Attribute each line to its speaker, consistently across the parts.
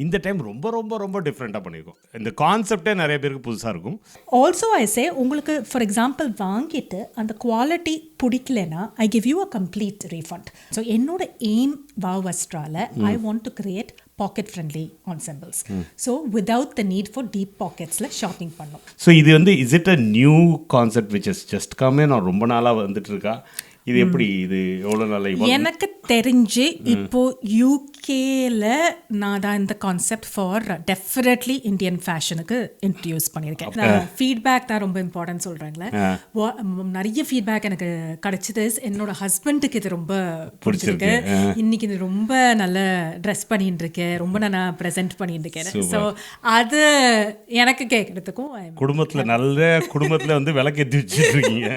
Speaker 1: இந்த டைம் ரொம்ப ரொம்ப ரொம்ப டிஃப்ரெண்ட்டாக பண்ணியிருக்கோம். இந்த கான்செப்டே நிறைய பேருக்கு புதுசாக இருக்கும்.
Speaker 2: ஆல்சோ ஐ சே உங்களுக்கு ஃபார் எக்ஸாம்பிள் வாங்கிட்டு அந்த குவாலிட்டி பிடிக்கலனா I give you a complete refund. So என்னோட எய்ம் வாவ் வஸ்ட்ரால I want to create pocket friendly ensembles. So without the need for deep பாக்கெட்ஸில் ஷாப்பிங் பண்ணோம்.
Speaker 1: ஸோ இது வந்து is it a new concept which is just கம்மே நான் ரொம்ப நாளாக வந்துட்டு இருக்கா? இது எப்படி இது எவ்வளோ நாள்?
Speaker 2: எனக்கு தெரிஞ்சு இப்போ யூகேல நான் தான் இந்த கான்செப்ட் ஃபார் டெஃபினெட்லி இந்தியன் ஃபேஷனுக்கு இன்ட்ரடியூஸ் பண்ணியிருக்கேன். ஃபீட்பேக் தான் ரொம்ப இம்பார்ட்டன்ட் சொல்கிறாங்களே. நிறைய ஃபீட்பேக் எனக்கு கிடைச்சது. என்னோட ஹஸ்பண்டுக்கு இது ரொம்ப பிடிச்சிருக்கு. இன்னைக்கு இது ரொம்ப நல்ல ட்ரெஸ் பண்ணிட்டு இருக்கேன், ரொம்ப நான் ப்ரெசென்ட் பண்ணிட்டு இருக்கேன். ஸோ அது எனக்கு கேட்கறதுக்கும்
Speaker 1: குடும்பத்தில் வந்து விளக்கேற்றி வச்சுட்டு இருக்கீங்க.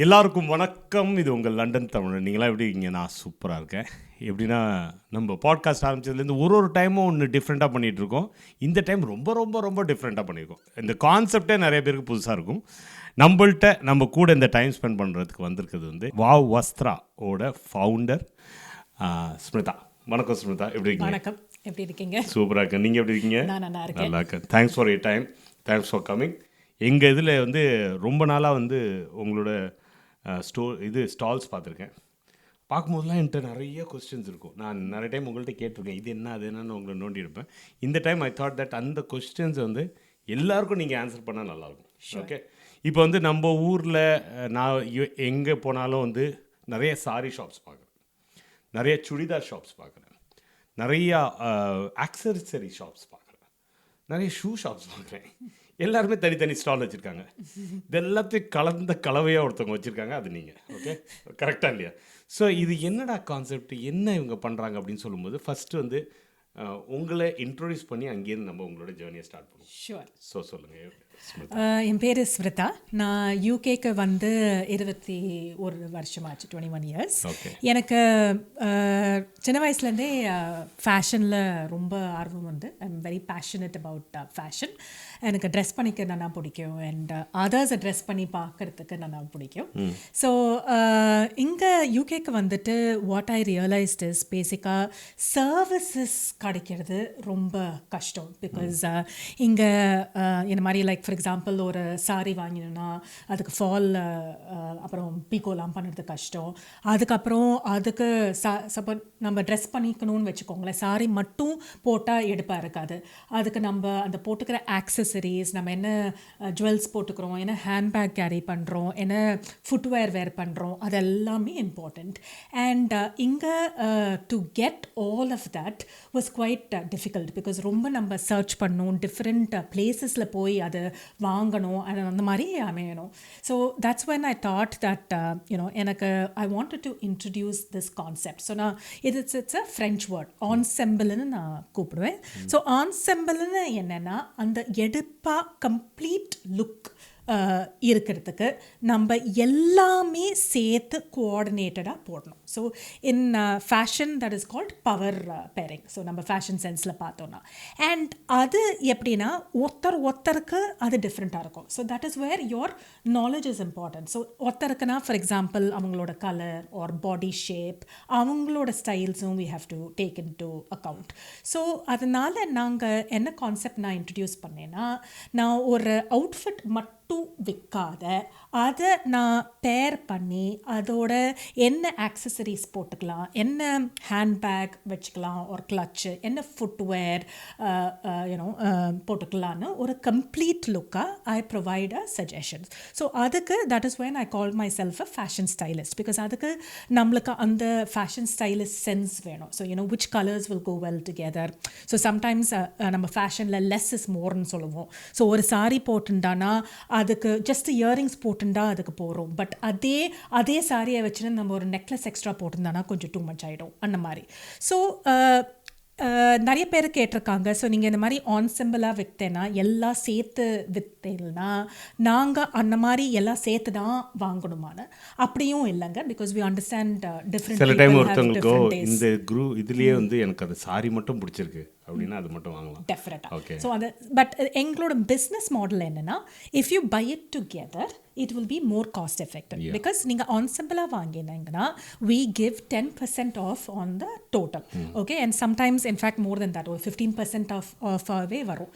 Speaker 1: எல்லாருக்கும் வணக்கம். இது உங்கள் லண்டன் தமிழ். நீங்களாம் எப்படி இருக்கீங்க? நான் சூப்பராக இருக்கேன். எப்படின்னா நம்ம பாட்காஸ்ட் ஆரம்பிச்சதுலேருந்து ஒரு டைமும் ஒன்று டிஃப்ரெண்ட்டாக பண்ணிகிட்ருக்கோம். இந்த டைம் ரொம்ப ரொம்ப ரொம்ப டிஃப்ரெண்ட்டாக பண்ணியிருக்கோம். இந்த கான்செப்டே நிறைய பேருக்கு புதுசாக இருக்கும். நம்ம கூட இந்த டைம் ஸ்பெண்ட் பண்ணுறதுக்கு வந்திருக்கிறது வந்து வாவ் வஸ்த்ரா ஓட ஃபவுண்டர் ஸ்மிருதா. வணக்கம் ஸ்மிருதா, எப்படி இருக்கீங்க?
Speaker 2: வணக்கம், எப்படி இருக்கீங்க?
Speaker 1: சூப்பராக இருக்கேன். நீங்கள் எப்படி இருக்கீங்க?
Speaker 2: நல்லா
Speaker 1: இருக்கேன். Thanks for your time, thanks for coming. எங்கள் இதில் வந்து ரொம்ப நாளாக வந்து உங்களோட ஸ்டால்ஸ் பார்த்துருக்கேன். பார்க்கும்போதுலாம் என்கிட்ட நிறைய கொஸ்டின்ஸ் இருக்கும். நான் நிறைய டைம் உங்கள்கிட்ட கேட்டிருக்கேன், இது என்ன அது என்னன்னு உங்களை நோண்டி இருப்பேன். இந்த டைம் ஐ தாட் தட் அந்த கொஸ்டின்ஸ் வந்து எல்லாருக்கும் நீங்கள் ஆன்சர் பண்ணால் நல்லாயிருக்கும். ஓகே, இப்போ வந்து நம்ம ஊரில் நான் எங்கே போனாலும் வந்து நிறைய சாரி ஷாப்ஸ் பார்க்குறேன், நிறைய சுடிதார் ஷாப்ஸ் பார்க்குறேன், நிறையா ஆக்சசரி ஷாப்ஸ் பார்க்குறேன், நிறைய ஷூ ஷாப்ஸ் பார்க்குறேன். எல்லாருமே தனித்தனி ஸ்டால் வச்சுருக்காங்க. இது எல்லாத்தையும் கலந்த கலவையாக ஒருத்தவங்க வச்சுருக்காங்க. அது நீங்கள் ஓகே, கரெக்டாக இல்லையா? ஸோ இது என்னடா கான்செப்ட், என்ன இவங்க பண்ணுறாங்க அப்படின்னு சொல்லும்போது ஃபஸ்ட்டு வந்து உங்களை இன்ட்ரோடியூஸ் பண்ணி அங்கேருந்து நம்ம உங்களோட ஜேர்னியை ஸ்டார்ட் பண்ணுவோம்.
Speaker 2: ஷுவர்.
Speaker 1: ஸோ சொல்லுங்கள்.
Speaker 2: என் பேர் ஸ்மிருதா. நான் யூகேக்கு வந்து 21 வருஷமாச்சு, 21 இயர்ஸ். எனக்கு சின்ன வயசுலேருந்தே ஃபேஷனில் ரொம்ப ஆர்வம் வந்து. I am very passionate about fashion. எனக்கு ட்ரெஸ் பண்ணிக்க நல்லா பிடிக்கும், அண்ட் அதர்ஸை ட்ரெஸ் பண்ணி பார்க்குறதுக்கு நல்லா பிடிக்கும். ஸோ இங்கே யூகேக்கு வந்துட்டு வாட் ஐ ரியலைஸ்ட் இஸ் பேசிக்காக சர்வீசஸ் கிடைக்கிறது ரொம்ப கஷ்டம். பிகாஸ் இங்கே இந்த மாதிரி லைக் ஃபார் எக்ஸாம்பிள் ஒரு சாரி வாங்கினோன்னா அதுக்கு ஃபால் அப்புறம் பீக்கோலாம் பண்ணுறது கஷ்டம். அதுக்கப்புறம் அதுக்கு சப்போஸ் நம்ம ட்ரெஸ் பண்ணிக்கணும்னு வச்சுக்கோங்களேன், சாரி மட்டும் போட்டால் எடுப்பாக இருக்காது. அதுக்கு நம்ம அந்த போட்டுக்கிற ஆக்சசரிஸ், நம்ம என்ன ஜுவல்ஸ் போட்டுக்கிறோம், என்ன ஹேண்ட்பேக் கேரி பண்ணுறோம், என்ன ஃபுட்வேர் வேர் பண்ணுறோம், அது எல்லாமே இம்பார்ட்டண்ட். அண்ட் இங்கே to get all of that was quite difficult. Because ரொம்ப நம்ம சர்ச் பண்ணணும், டிஃப்ரெண்ட் பிளேசஸில் போய் அதை வாங்கணும், அந்த மாதிரி அமையணும். So that's when I thought that எனக்கு I wanted to introduce this concept. So நான் இட்ஸ் அ ஃப்ரெஞ்ச் வேர்ட், ஆன்செம்பிள்னு நான் கூப்பிடுவேன். ஸோ ஆன்செம்பிள்னு என்னென்னா அந்த எடுப்பாக கம்ப்ளீட் லுக் இருக்கிறதுக்கு நம்ம எல்லாமே சேர்த்து கோஆர்டினேட்டடாக போடணும். So in fashion that is called power pairing. So நம்ம ஃபேஷன் சென்ஸில் பார்த்தோன்னா, அண்ட் அது எப்படின்னா ஒருத்தருக்கு அது டிஃப்ரெண்ட்டாக இருக்கும். So that is where your knowledge is important. So ஒருத்தருக்குன்னா ஃபார் எக்ஸாம்பிள் அவங்களோட கலர் ஆர் பாடி ஷேப், அவங்களோட ஸ்டைல்ஸும் we have to take into account. So அதனால் நாங்கள் என்ன கான்செப்ட் நான் இன்ட்ரடியூஸ் பண்ணேன்னா, நான் ஒரு அவுட்ஃபிட் மட்டும் விற்காத அதை நான் பேர் பண்ணி அதோட என்ன ஆக்சசரிஸ் போட்டுக்கலாம், என்ன ஹேண்ட்பேக் வச்சுக்கலாம், ஒரு கிளச்சு, என்ன ஃபுட்வேர் போட்டுக்கலான்னு ஒரு கம்ப்ளீட் லுக்காக I provide a suggestions. So அதுக்கு that is when I call myself a fashion stylist. Because அதுக்கு நம்மளுக்கு அந்த ஃபேஷன் ஸ்டைலிஸ்ட் சென்ஸ் வேணும். So which colours will go well together. So sometimes நம்ம ஃபேஷனில் லெஸ் இஸ் மோர்னு சொல்லுவோம். So ஒரு sorry போட்டுட்டானா அதுக்கு ஜஸ்ட் இயரிங்ஸ் போட்டுண்டா அதுக்கு போகிறோம். பட் அதே சாரியை வச்சுன்னு நம்ம ஒரு நெக்லஸ் எக்ஸ்ட்ரா போட்டிருந்தானா கொஞ்சம் டூ மச் ஆகிடும், அந்த மாதிரி. ஸோ நிறைய பேர் கேட்டிருக்காங்க. ஸோ நீங்கள் இந்த மாதிரி ஆன்செம்பிளாக விற்றேன்னா எல்லாம் சேர்த்து விற்றேன்னா நாங்கள் அந்த மாதிரி எல்லாம் சேர்த்து தான் வாங்கணுமான அப்படியும் இல்லைங்க. Because we understand different.
Speaker 1: சில டைம் ஒருத்தவங்களுக்கோ இந்த இதுலேயே வந்து எனக்கு அது சாரி மட்டும் பிடிச்சிருக்கு அப்படின்னா அது மட்டும் வாங்கலாம்.
Speaker 2: டெஃபினட்டாக. ஓகே. ஸோ அது பட் எங்களோட பிஸ்னஸ் மாடல் என்னென்னா, if you buy it together it will be more cost effective. Yeah. Because நீங்க ensemble வாங்கினீங்கன்னா we give 10% off on the total. Okay, and sometimes in fact more than that, or 15% off வே வரும்.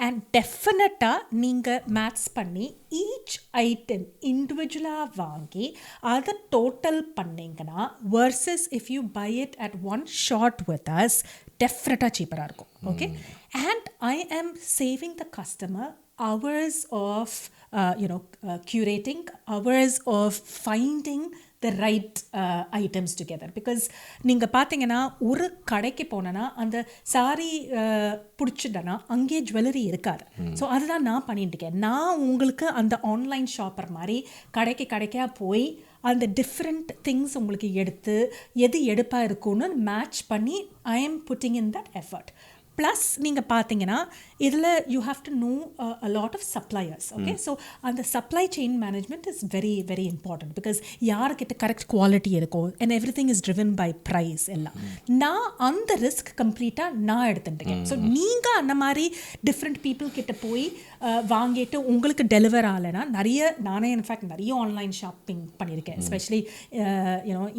Speaker 2: And definitely நீங்க match பண்ணி each item individually வாங்கி அதை total பண்ணீங்கன்னா versus if you buy it at one shot with us, definitely cheaper இருக்கும். Okay, and I am saving the customer hours of curating, hours of finding the right items together. Because நீங்கள் பார்த்தீங்கன்னா ஒரு கடைக்கு போனேன்னா அந்த sorry பிடிச்சிட்டேன்னா அங்கேயே jewellery இருக்காது. So அதுதான் நான் பண்ணிட்டு இருக்கேன். நான் உங்களுக்கு அந்த ஆன்லைன் ஷாப்பர் மாதிரி கடைக்கா போய் அந்த டிஃப்ரெண்ட் திங்ஸ் உங்களுக்கு எடுத்து எது எடுப்பாக இருக்கும்னு மேட்ச் பண்ணி I am putting in that effort. Plus நீங்கள் பார்த்தீங்கன்னா இதில் you have to know a lot of suppliers. Okay, so அந்த supply chain management is very very important. Because யாருக்கிட்ட கரெக்ட் குவாலிட்டி இருக்கும் and everything is driven by price எல்லாம். நான் அந்த risk கம்ப்ளீட்டாக நான் எடுத்துட்டேன். ஸோ நீங்கள் அந்த மாதிரி டிஃப்ரெண்ட் பீப்புள் கிட்ட போய் வாங்கிட்டு உங்களுக்கு டெலிவர் ஆகலைன்னா நானே இன்ஃபேக்ட் நிறைய ஆன்லைன் ஷாப்பிங் பண்ணியிருக்கேன். எஸ்பெஷலி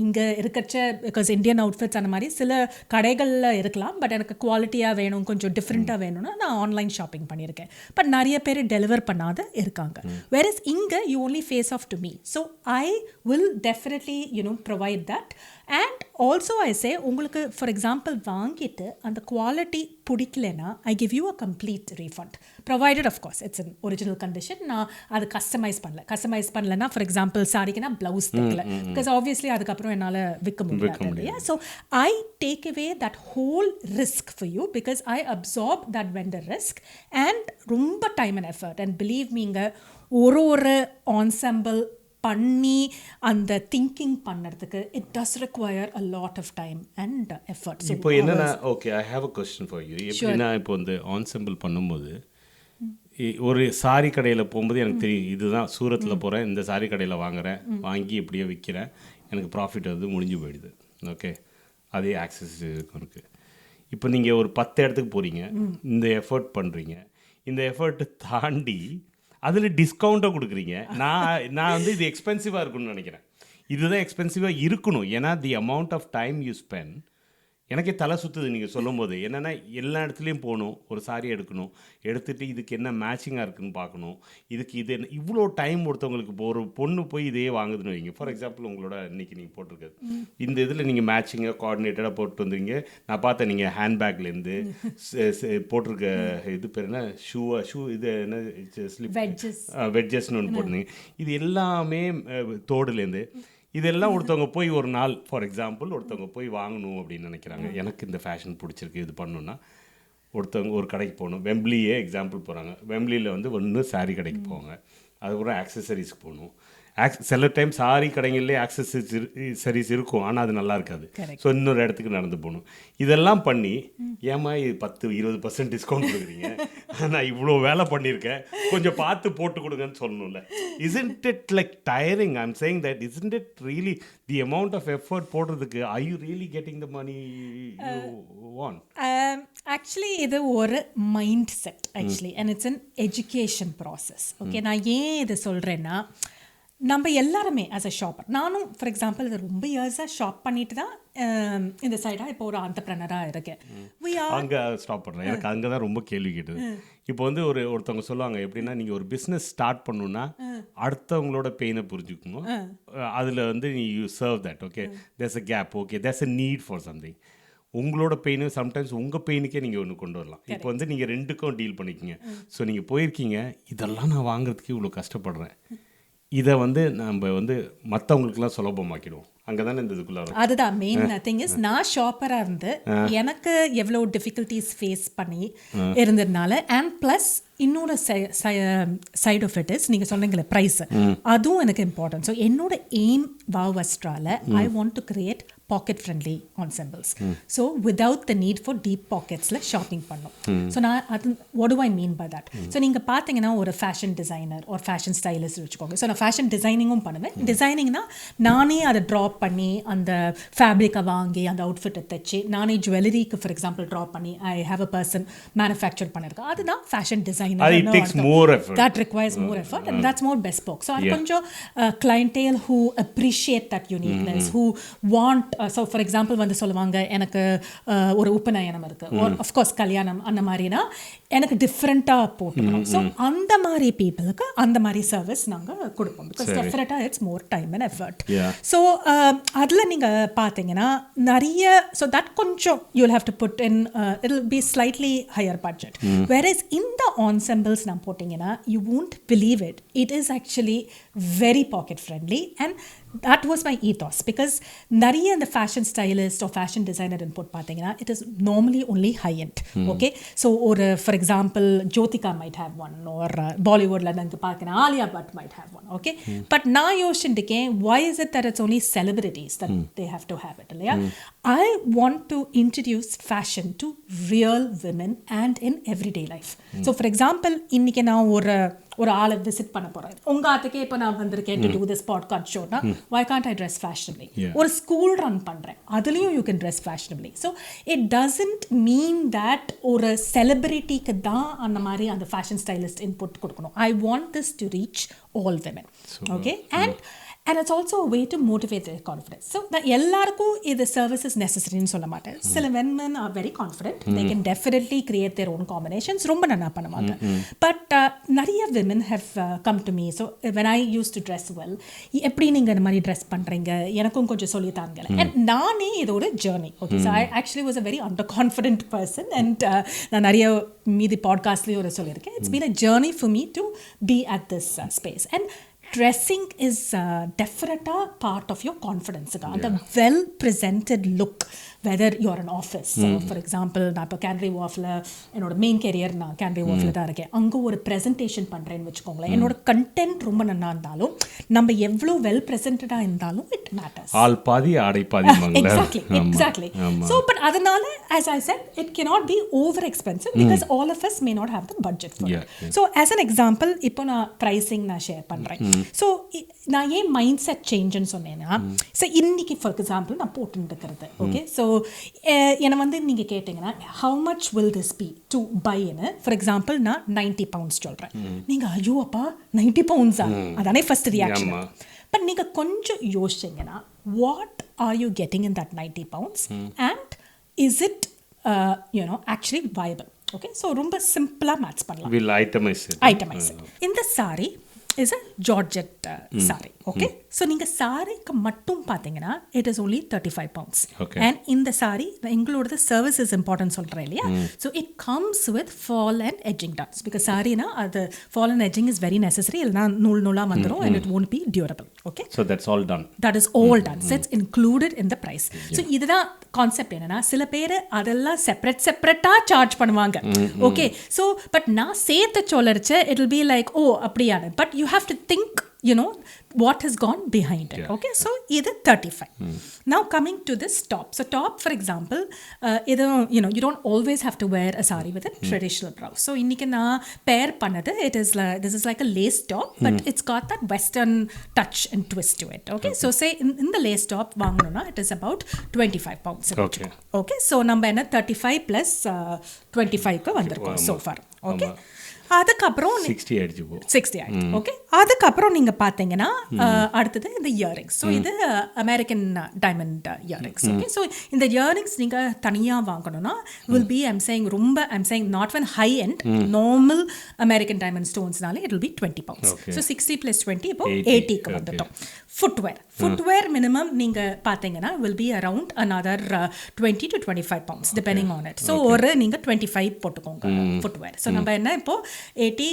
Speaker 2: இங்கே இருக்கச்ச பிகாஸ் இந்தியன் அவுட்ஃபிட்ஸ் அந்த மாதிரி சில கடைகளில் இருக்கலாம். பட் எனக்கு குவாலிட்டியாக வேணும், கொஞ்சம் டிஃப்ரெண்ட்டாக வேணும்னா நான் ஆன்லைன் ஷாப்பிங் பண்ணியிருக்கேன். பட் நிறைய பேர் டெலிவர் பண்ணாத இருக்காங்க. வேறஸ் இங்கே you only face off to me. So I will definitely provide that. And also I say உங்களுக்கு ஃபார் எக்ஸாம்பிள் வாங்கிட்டு அந்த குவாலிட்டி பிடிக்கலன்னா I give you a complete refund provided. Of course it's in original condition. நான் அது customise பண்ணலன்னா for example சாரிக்கு நான் blouse தைக்கல because obviously அதுக்கப்புறம் என்னால் விற்க முடியாது. So I take away that whole risk for you because I absorb that vendor risk and ரொம்ப time and effort. And believe me, ஒரு ensemble பண்ணி அந்த திங்கிங் பண்ணுறதுக்கு it does require a lot of time and effort.
Speaker 1: இப்போ என்னன்னா okay, I have a question for you. எப்படின்னா இப்போ இந்த ensemble பண்ணும்போது ஒரு சாரி கடையில் போகும்போது எனக்கு தெரியும் இதுதான் சூரத்தில் போகிறேன், இந்த சாரி கடையில் வாங்குகிறேன், வாங்கி எப்படியோ விற்கிறேன், எனக்கு ப்ராஃபிட் வந்து முடிஞ்சு போயிடுது. ஓகே, அதே ஆக்சஸ் இருக்குது. இப்போ நீங்கள் ஒரு 10 இடத்துக்கு போகிறீங்க, இந்த எஃபர்ட் பண்ணுறீங்க, இந்த எஃபர்ட்டை தாண்டி அதில் டிஸ்கவுண்ட்டை கொடுக்குறீங்க. நான் வந்து இது எக்ஸ்பென்சிவாக இருக்குன்னு நினைக்கிறேன். இதுதான் எக்ஸ்பென்சிவாக இருக்கணும். ஏன்னா the amount of time you spend எனக்கே தலை சுற்றுது நீங்கள் சொல்லும் போது. என்னென்னா எல்லா இடத்துலையும் போகணும், ஒரு சாரி எடுக்கணும், எடுத்துகிட்டு இதுக்கு என்ன மேட்சிங்காக இருக்குதுன்னு பார்க்கணும், இதுக்கு இது என்ன இவ்வளோ டைம் ஒருத்தவங்களுக்கு. இப்போ ஒரு பொண்ணு போய் இதே வாங்குதுன்னு வைங்க. ஃபார் எக்ஸாம்பிள் உங்களோட இன்றைக்கி நீங்கள் போட்டிருக்காது இந்த இதில் நீங்கள் மேட்சிங்காக கோஆர்டினேட்டடாக போட்டு வந்துருங்க. நான் பார்த்தேன் நீங்கள் ஹேண்ட்பேக்லேருந்து போட்டிருக்க இது பேர் என்ன ஷூ இது என்ன வெட்ஜஸ்ன்னு ஒன்று போட்டிருந்தீங்க. இது எல்லாமே தோடுலேருந்து இதெல்லாம் ஒருத்தவங்க போய் ஒரு நாள் ஃபார் எக்ஸாம்பிள் ஒருத்தவங்க போய் வாங்கணும் அப்படின்னு நினைக்கிறாங்க. எனக்கு இந்த ஃபேஷன் பிடிச்சிருக்கு இது பண்ணணுன்னா ஒருத்தவங்க ஒரு கடைக்கு போகணும். வெம்ப்ளியே எக்ஸாம்பிள் போகிறாங்க. வெம்ப்ளியில் வந்து ஒன்று சாரீ கடைக்கு போவாங்க, அதுக்கப்புறம் ஆக்சசரிஸ்க்கு போகணும். சில டைம் சாரி கடைகள்லேயே ஆக்சசரிஸ் இருக்கும், ஆனால் அது நல்லா இருக்காது. ஸோ இன்னொரு இடத்துக்கு நடந்து போகணும். இதெல்லாம் பண்ணி ஏமா இது 10-20% டிஸ்கவுண்ட் கொடுக்குறீங்க, நான் இவ்வளோ வேலை பண்ணியிருக்கேன், கொஞ்சம் பார்த்து போட்டு கொடுங்கன்னு சொல்லணும்ல. isn't it like tiring? I'm saying that isn't it really the amount of effort போடுறதுக்கு are you really getting the money you want?
Speaker 2: Actually இது ஒரு mind set actually and it's an education process. Okay, நான் ஏன் இதை சொல்கிறேன்னா நம்ம எல்லாருமே as a shopper, நானும் ஃபார் எக்ஸாம்பிள் இது ரொம்ப இயர்ஸாக ஷாப் பண்ணிட்டு தான் இந்த சைடாக இப்போ ஒரு ஆண்டர்ப்ரனராக இருக்கேன்.
Speaker 1: அங்கே ஸ்டாப் பண்ணுறேன். எனக்கு அங்கே தான் ரொம்ப கேள்வி கேட்டது. இப்போ வந்து ஒருத்தவங்க சொல்லுவாங்க எப்படின்னா நீங்கள் ஒரு பிஸ்னஸ் ஸ்டார்ட் பண்ணணுன்னா அடுத்தவங்களோட பெயினை புரிஞ்சுக்கணும், அதில் வந்து நீ you serve that. Okay, there's a gap, okay there's a need for something. உங்களோட பெயினு சம்டைம்ஸ் உங்கள் பெயினுக்கே நீங்கள் ஒன்று கொண்டு வரலாம். இப்போ வந்து நீங்கள் ரெண்டுக்கும் டீல் பண்ணிக்கிங்க. ஸோ நீங்கள் போயிருக்கீங்க, இதெல்லாம் நான் வாங்குறதுக்கு இவ்வளோ கஷ்டப்படுறேன், இதை வந்து நம்ம வந்து மற்றவங்களுக்குலாம் சுலபமாக்கிடுவோம். அங்கே தானே இந்த இதுக்குள்ள வரும்.
Speaker 2: அதுதான் மெயின் திங் இஸ், நான் ஷாப்பராக இருந்து எனக்கு எவ்வளோ டிஃபிகல்ட்டிஸ் ஃபேஸ் பண்ணி இருந்ததுனால அண்ட் ப்ளஸ் இன்னொரு சைட் ஆஃப் இட் இஸ் நீங்கள் சொன்னீங்களே ப்ரைஸ், அதுவும் எனக்கு இம்பார்ட்டன்ட். ஸோ என்னோட எய்ம் வாவ் வஸ்ட்ராவில் I want to create pocket friendly ensembles. So without the need for deep pocketsல ஷாப்பிங் பண்ணும். ஸோ நான் அது what do I mean by that? So நீங்கள் பார்த்தீங்கன்னா ஒரு ஃபேஷன் டிசைனர் ஒரு ஃபேஷன் ஸ்டைலிஸ்ட் வச்சுக்கோங்க. ஸோ நான் ஃபேஷன் டிசைனிங்கும் பண்ணுவேன். டிசைனிங்னா நானே அதை ட்ராப் பண்ணி அந்த ஃபேப்ரிக்கை வாங்கி அந்த அவுட்ஃபிட்டை தைச்சி நானே ஜுவல்லரிக்கு ஃபார் எக்ஸாம்பிள் ட்ராப் பண்ணி I have a person manufacture பண்ணியிருக்கேன். அதுதான் fashion designer. That requires more effort and that's more bespoke. So அது கொஞ்சம் clientele who appreciate that uniqueness, who want so for example வந்து சொல்லுவாங்க எனக்கு ஒரு உபநயனம் இருக்கு or of course கல்யாணம் அந்த மாதிரினா எனக்கு டிஃப்ரெண்ட்டாக போட்டுக்கணும். ஸோ அந்த மாதிரி பீப்புளுக்கு அந்த மாதிரி சர்வீஸ் நாங்கள் கொடுப்போம் பிகாஸ் டெஃபினட்டாக it's more time and effort. So அதில் நீங்கள் பார்த்தீங்கன்னா நிறைய ஸோ தட் கொஞ்சம் you will have to put in it will be slightly higher budget. Whereas இந்த ensembles நான் போட்டிங்கன்னா you won't believe it. It is actually very pocket friendly and that was my ethos because நிறைய இந்த fashion stylist or fashion designer input பார்த்தீங்கன்னா it is normally only high end. Okay, so ஒரு for example Jyothika might have one or பாலிவுட்ல நீங்க பார்க்கணும் Alia Bhatt might have one. Okay, but நான் யோசிச்சிருக்கேன் why is it that it's only celebrities that they have to have it இல்லையா? I want to introduce fashion to real women and in everyday life. So for example இன்னைக்கு நான் ஒரு ஆளை visit பண்ண போகிறேன் உங்கள் ஆத்துக்கே இப்போ நான் வந்திருக்கேன் டு டூ திஸ் பாட்காஸ்ட் ஷோனா why can't I dress fashionably? ஒரு ஸ்கூல் ரன் பண்ணுறேன் அதுலேயும் you can dress fashionably. So it doesn't mean that ஒரு செலிபிரிட்டிக்கு தான் அந்த மாதிரி அந்த ஃபேஷன் ஸ்டைலிஸ்ட் இன்புட் கொடுக்கணும். I want this to reach all women. Okay, and it's also a way to motivate their confidence. So that எல்லாருக்கும் இது service is necessary ன்னு சொல்ல மாட்டேன். சில women are very confident. They can definitely create their own combinations. ரொம்ப நல்லா பண்ணுவாங்க. But நிறைய women have come to me. So when I used to dress well, எப்படி நீங்கள் இந்த மாதிரி ட்ரெஸ் பண்ணுறீங்க எனக்கும் கொஞ்சம் சொல்லி தாங்க. And நானே இதோட journey. Okay, so I actually was a very underconfident person and நான் நிறைய மீதி பாட்காஸ்ட்லேயும் ஒரு சொல்லியிருக்கேன். It's been a journey for me to be at this space. And dressing is definitely part of your confidence. The well presented look, whether you're in office. So for example நான் இப்போ கேன்ரி waffle என்னோட main carrier நான் கேன்ரி waffle தான் இருக்கேன். அங்கே ஒரு presentation பண்ணுறேன்னு வச்சுக்கோங்களேன். என்னோட கண்டென்ட் ரொம்ப நல்லா இருந்தாலும் நம்ம எவ்வளோ வெல் ப்ரெசன்டடாக இருந்தாலும் இட் மேட்டர்ஸ்.
Speaker 1: ஆள் பாதி ஆடை பாதி.
Speaker 2: Exactly. So but அதனால as I said it cannot be over expensive because all of us may not have the budget for it. So as an example இப்போ நான் ப்ரைஸிங் நான் ஷேர் பண்ணுறேன். ஸோ நான் ஏன் மைண்ட் செட் சேஞ்சுன்னு சொன்னேன்னா so இன்னைக்கு for example நான் போட்டுருக்கிறது okay. So என்னை வந்து நீங்கள் கேட்டிங்கன்னா how much will this be to பைன்னு ஃபார் எக்ஸாம்பிள் நான் 90 pounds சொல்கிறேன். நீங்கள் ஐயோ அப்பா 90 pounds அதானே ஃபர்ஸ்ட் ரியாக்ஷன். பட் நீங்கள் கொஞ்சம் யோசிச்சிங்கன்னா what are you getting in that 90 pounds and is it actually viable? Okay, so ரொம்ப சிம்பிளாக மேட்ச் பண்ணலாம்.
Speaker 1: Will itemize it.
Speaker 2: இந்த sari is a Georgette saree. Okay, so நீங்க சாரிக்கு மட்டும் பார்த்தீங்கன்னா it is only 35 pounds.
Speaker 1: Okay.
Speaker 2: And இந்த சாரி எங்களோட service is important சொல்கிறேன் இல்லையா? So it comes with fall and edging done because சாரினா அது fall and edging is very necessary. இல்லைனா நூலாக வந்துடும் and it won't be durable. Okay,
Speaker 1: so that's all done.
Speaker 2: That is all done. So it's included in the price. So இதுதான் concept. என்னன்னா சில பேர் அதெல்லாம் செப்பரேட்டாக சார்ஜ் பண்ணுவாங்க. ஓகே, ஸோ பட் நான் சேர்த்து சொல்லரிச்சு it will be like ஓ அப்படியான. But you have to think what has gone behind it. Okay, so either 35. Now coming to this top. So top for example either you don't always have to wear a saree with a traditional blouse. So இன்னைக்கு நான் pair பண்ணது this is like a lace top but it's got that western touch and twist to it. Okay, so say in the lace top வாங்கணும்னா it is about 25 pounds. Okay, so நம்ம என்ன 35 plus 25 க்கு வந்திருக்கோம் so far. Okay, அதுக்கப்புறம் 60 ஆயிடுச்சு. Okay, அதுக்கப்புறம் நீங்கள் பார்த்தீங்கன்னா அடுத்தது இந்த இயரிங்ஸ். ஸோ இது American diamond earrings. Okay, so இந்த இயரிங்ஸ் நீங்கள் தனியாக வாங்கணும்னா will be I'm saying not one high end normal American diamond ஸ்டோன்ஸ்னாலே it will be 20 pounds. So 60 + 20 இப்போ 80க்கு வந்துட்டோம். ஃபுட்வேர் மினிமம் நீங்கள் பார்த்தீங்கன்னா will B around another 20 to 25 pounds depending on it. So ஒரு நீங்கள் 25 போட்டுக்கோங்க ஃபுட்வேர். ஸோ நம்ம என்ன இப்போ 80,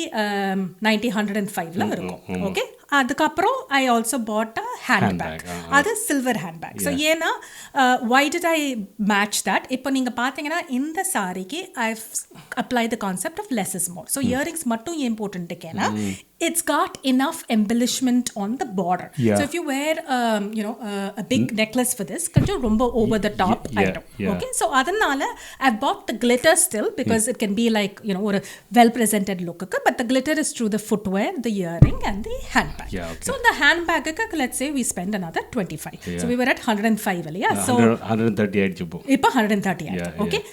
Speaker 2: 90, 105ல இருக்கும். ஓகே, அதுக்கப்புறம் I also bought a handbag. அது சில்வர் ஹேண்ட்பேக். ஸோ ஏன்னா why did I match that? இப்போ நீங்கள் பார்த்தீங்கன்னா இந்த சாரிக்கு I apply the concept of less is more. So earrings மட்டும் ஏன் போட்டுருக்கேன்னா it's got enough embellishment on the border. So if you wear a big necklace for this, கொஞ்சம் ரொம்ப over the top item. Okay, so அதனால I bought the glitter still because it can be like ஒரு well presented look, but the glitter is through the footwear, the earring and the handbag. So the handbag let's say we spend another 25. So we were at 105 இல்லையா? So
Speaker 1: 130 ஆயிடுச்சு
Speaker 2: இப்போ 130 ஆயிடுச்சு. Okay,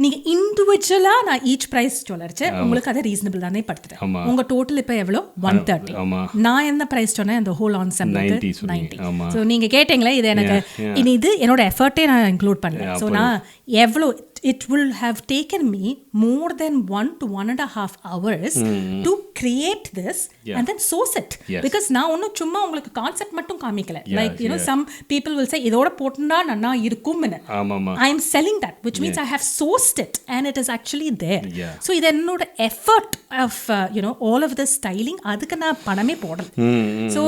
Speaker 2: நீங்கள் இண்டிவிஜுவலாக நான் each price சொல்லிருச்சேன், உங்களுக்கு அதை reasonable தானே படுத்துட்டேன். உங்கள் டோட்டல் இப்போ எவ்வளோ? 130. நான் என்ன ப்ரைஸ் சொன்னேன்? அந்த ஹோல் Ensemble 90. ஸோ நீங்கள் கேட்டீங்களே, இது எனக்கு இனி இது என்னோட எஃபர்ட்டே நான் இன்க்ளூட் பண்ணேன். ஸோ நான் எவ்வளோ it will have taken me more than 1 to 1.5 hours to create this and then source it. Because நான் ஒன்றும் சும்மா உங்களுக்கு கான்செப்ட் மட்டும் காமிக்கல. Like some people will say இதோட போட்டுனா நன்னா இருக்கும்னு. I am selling that, which means I have sourced it and it is actually there. So இது என்னோட effort of all of this styling, அதுக்கு நான் பணமே போடல. So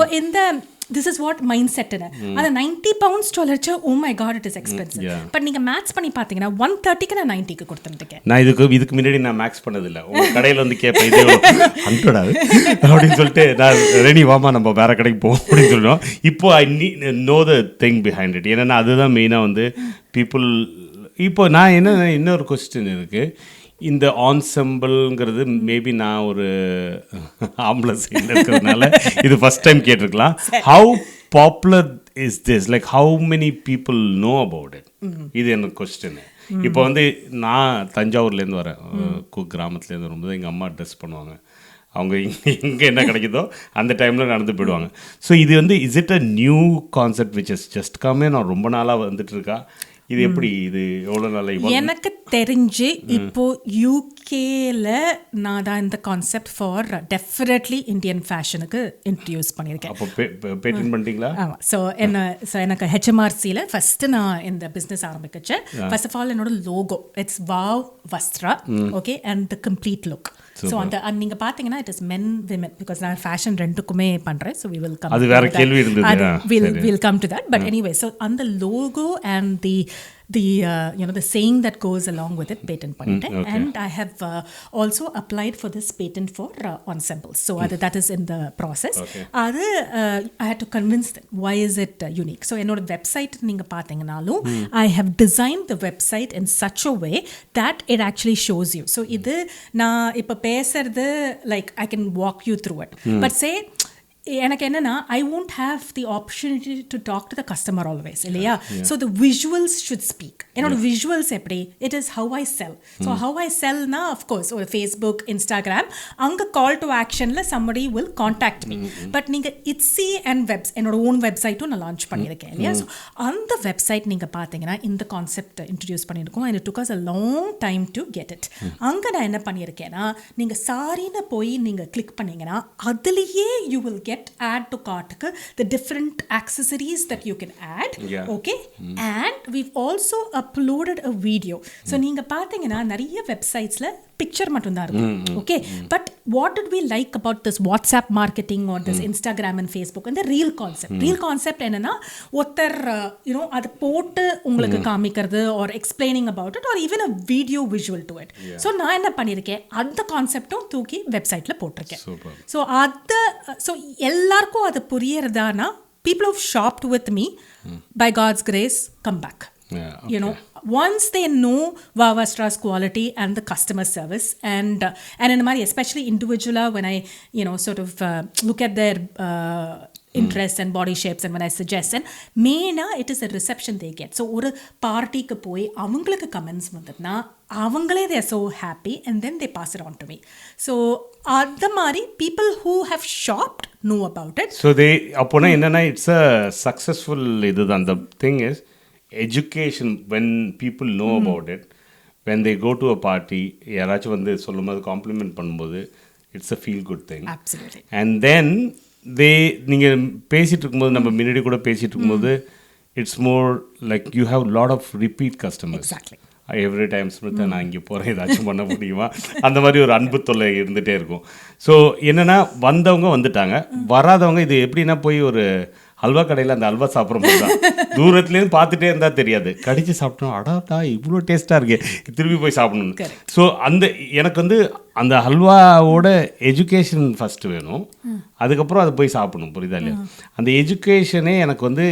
Speaker 2: this is what mindset ene அந்த 90 pounds சொல்லிச்சு. oh my god, it is expensive. But நீங்க match பண்ணி பாத்தீங்கன்னா 130 க்கு நான் 90 க்கு கொடுத்துட்டேன்.
Speaker 1: நான் இதுக்கு முன்னாடி நான் மேக்ஸ் பண்ணது இல்ல. உங்க கடையில வந்து கேப்பேன் இது 100 அப்படின்னு சொல்லிட்டு நான் ரெடி வாமா நம்ம வேற கடைக்கு போவோம் அப்படின்னு சொல்றோம். இப்போ I know the thing behind it. ஏன்னா அதுதான் மெயினா வந்து பீப்புள். இப்போ நான் இன்னொரு கொஸ்டின் இருக்கு. இந்த ஆன்செம்பிள்ங்கிறது மேபி நான் ஒரு ஆம்பளை சைடில் இருக்கிறதுனால இது ஃபஸ்ட் டைம் கேட்டிருக்கலாம். How popular is this? Like how many people know about it? இது எனக்கு கொஸ்டின். இப்போ வந்து நான் தஞ்சாவூர்லேருந்து வரேன், கிராமத்துலேருந்து வரும்போது எங்கள் அம்மா ட்ரெஸ் பண்ணுவாங்க. அவங்க எங்கே என்ன கிடைக்குதோ அந்த டைமில் நடந்து போயிடுவாங்க. ஸோ இது வந்து is it a new concept which is just come in, ரொம்ப நாளாக வந்துட்டு இருக்கா? இது எப்படி, இது எவ்வளோ நாள்?
Speaker 2: எனக்கு தெரிஞ்சு இப்போ யூகேல நான் தான் இந்த கான்செப்ட் ஃபார் டெஃபினெட்லி இந்தியன் ஃபேஷனுக்கு இன்ட்ரடியூஸ் பண்ணியிருக்கேன்.
Speaker 1: அப்போ பேட்டன் பண்ணிட்டீங்களா?
Speaker 2: ஆமாம். ஸோ எனக்கு HMRCயில் ஃபஸ்ட்டு நான் இந்த பிஸ்னஸ் ஆரம்பிச்சேன். ஃபர்ஸ்ட் ஆஃப் ஆல் என்னோட logo it's wow Vastra. Okay, and the complete look. So அந்த நீங்கள் பார்த்தீங்கன்னா it is men women, because நான் ஃபேஷன் ரெண்டுக்குமே பண்ணுறேன். ஸோ வி வில் கம்,
Speaker 1: அது வேற கேள்வி இருந்தது,
Speaker 2: will come to that. But anyway, so அந்த logo and the saying that goes along with it patent பண்ணிட்டேன். And I have also applied for this patent for Ensemble. So that is in the process. அது I had to convince them why is it unique. So என்னோட website நீங்க பார்த்தீங்கனாலும் I have designed the website in such a way that it actually shows you. So இது நான் இப்போ பேசுறது like I can walk you through it. But say எனக்கு என்னன்னா ஐ won't have the opportunity to talk to the customer always இல்லையா? So the visuals should speak. என்னோட visuals எப்படி, it is how I sell. So how I sell na, of course, or Facebook, Instagram, அங்க call to actionல somebody will contact me. But நீங்க Etsy and என்னோட own website நான் launch பண்ணியிருக்கேன் இல்லையா? So அந்த website நீங்க பார்த்தீங்கன்னா இந்த கான்செப்ட் இன்ட்ரடியூஸ் பண்ணியிருக்கோம். and it took us a long time to get it. அங்க நான் என்ன பண்ணியிருக்கேன்னா, நீங்க சாரின்னு போய் நீங்க கிளிக் பண்ணீங்கன்னா அதுலேயே you will get add to cart the different accessories that you can add. Okay, and we've also uploaded a video. So நீங்க பாத்தீங்கன்னா நிறைய வெப்சைட்ஸ்ல பிக்சர் மட்டும் தான் இருக்கு. Okay, but what did we like about this WhatsApp marketing or this Instagram and Facebook அந்த real concept என்னன்னா, ஒருத்தர் அது போட்டு உங்களுக்கு காமிக்கிறது or explaining about it or even a video visual to it. So நான் என்ன பண்ணியிருக்கேன், அந்த கான்செப்டும் தூக்கி வெப்சைட்ல போட்டிருக்கேன். ஸோ எல்லாருக்கும் அது புரியறதானா, people who've shopped with me by God's grace come back. Once they know Wow Vastra's quality and the customer service and in Mari, especially individual, when I sort of look at their interests and body shapes and when I suggest, and main it is a reception they get. So ஒரு பார்ட்டிக்கு போய் அவங்களுக்கு comments வந்ததுன்னா அவங்களே they are so happy and then they pass it on to me. So அந்த மாதிரி people who have shopped know about it. So
Speaker 1: they அப்போனா என்னன்னா it's a successful இதுதான். The thing is education, when people know about it, when they go to a party, யாராச்சும் வந்து சொல்லும்போது complement பண்ணும்போது it's a feel good thing.
Speaker 2: Absolutely.
Speaker 1: And then நீங்கள் பேசிகிட்டு இருக்கும்போது, நம்ம முன்னாடி கூட பேசிகிட்டு இருக்கும்போது, it's more like you have lot of repeat customers.
Speaker 2: Exactly.
Speaker 1: Every time Smritha நான் இங்கே போகிறேன் ஏதாச்சும் பண்ண முடியுமா, அந்த மாதிரி ஒரு அன்பு தொல்லை இருந்துகிட்டே இருக்கும். ஸோ என்னென்னா வந்தவங்க வந்துட்டாங்க, வராதவங்க இது எப்படின்னா போய் ஒரு அல்வா கடையில் அந்த அல்வா சாப்பிட்ற மாதிரி தான், தூரத்துலேருந்து பார்த்துட்டே இருந்தால் தெரியாது, கடிச்சு சாப்பிட்டோம், அடாட்டா இவ்வளோ டேஸ்ட்டாக இருக்கு, திரும்பி போய் சாப்பிடணும். ஸோ அந்த எனக்கு வந்து அந்த ஹல்வாவோட எஜுகேஷன் ஃபஸ்ட்டு வேணும், அதுக்கப்புறம் அதை போய் சாப்பிடணும், புரியுதா இல்லையா? அந்த எஜுகேஷனே எனக்கு வந்து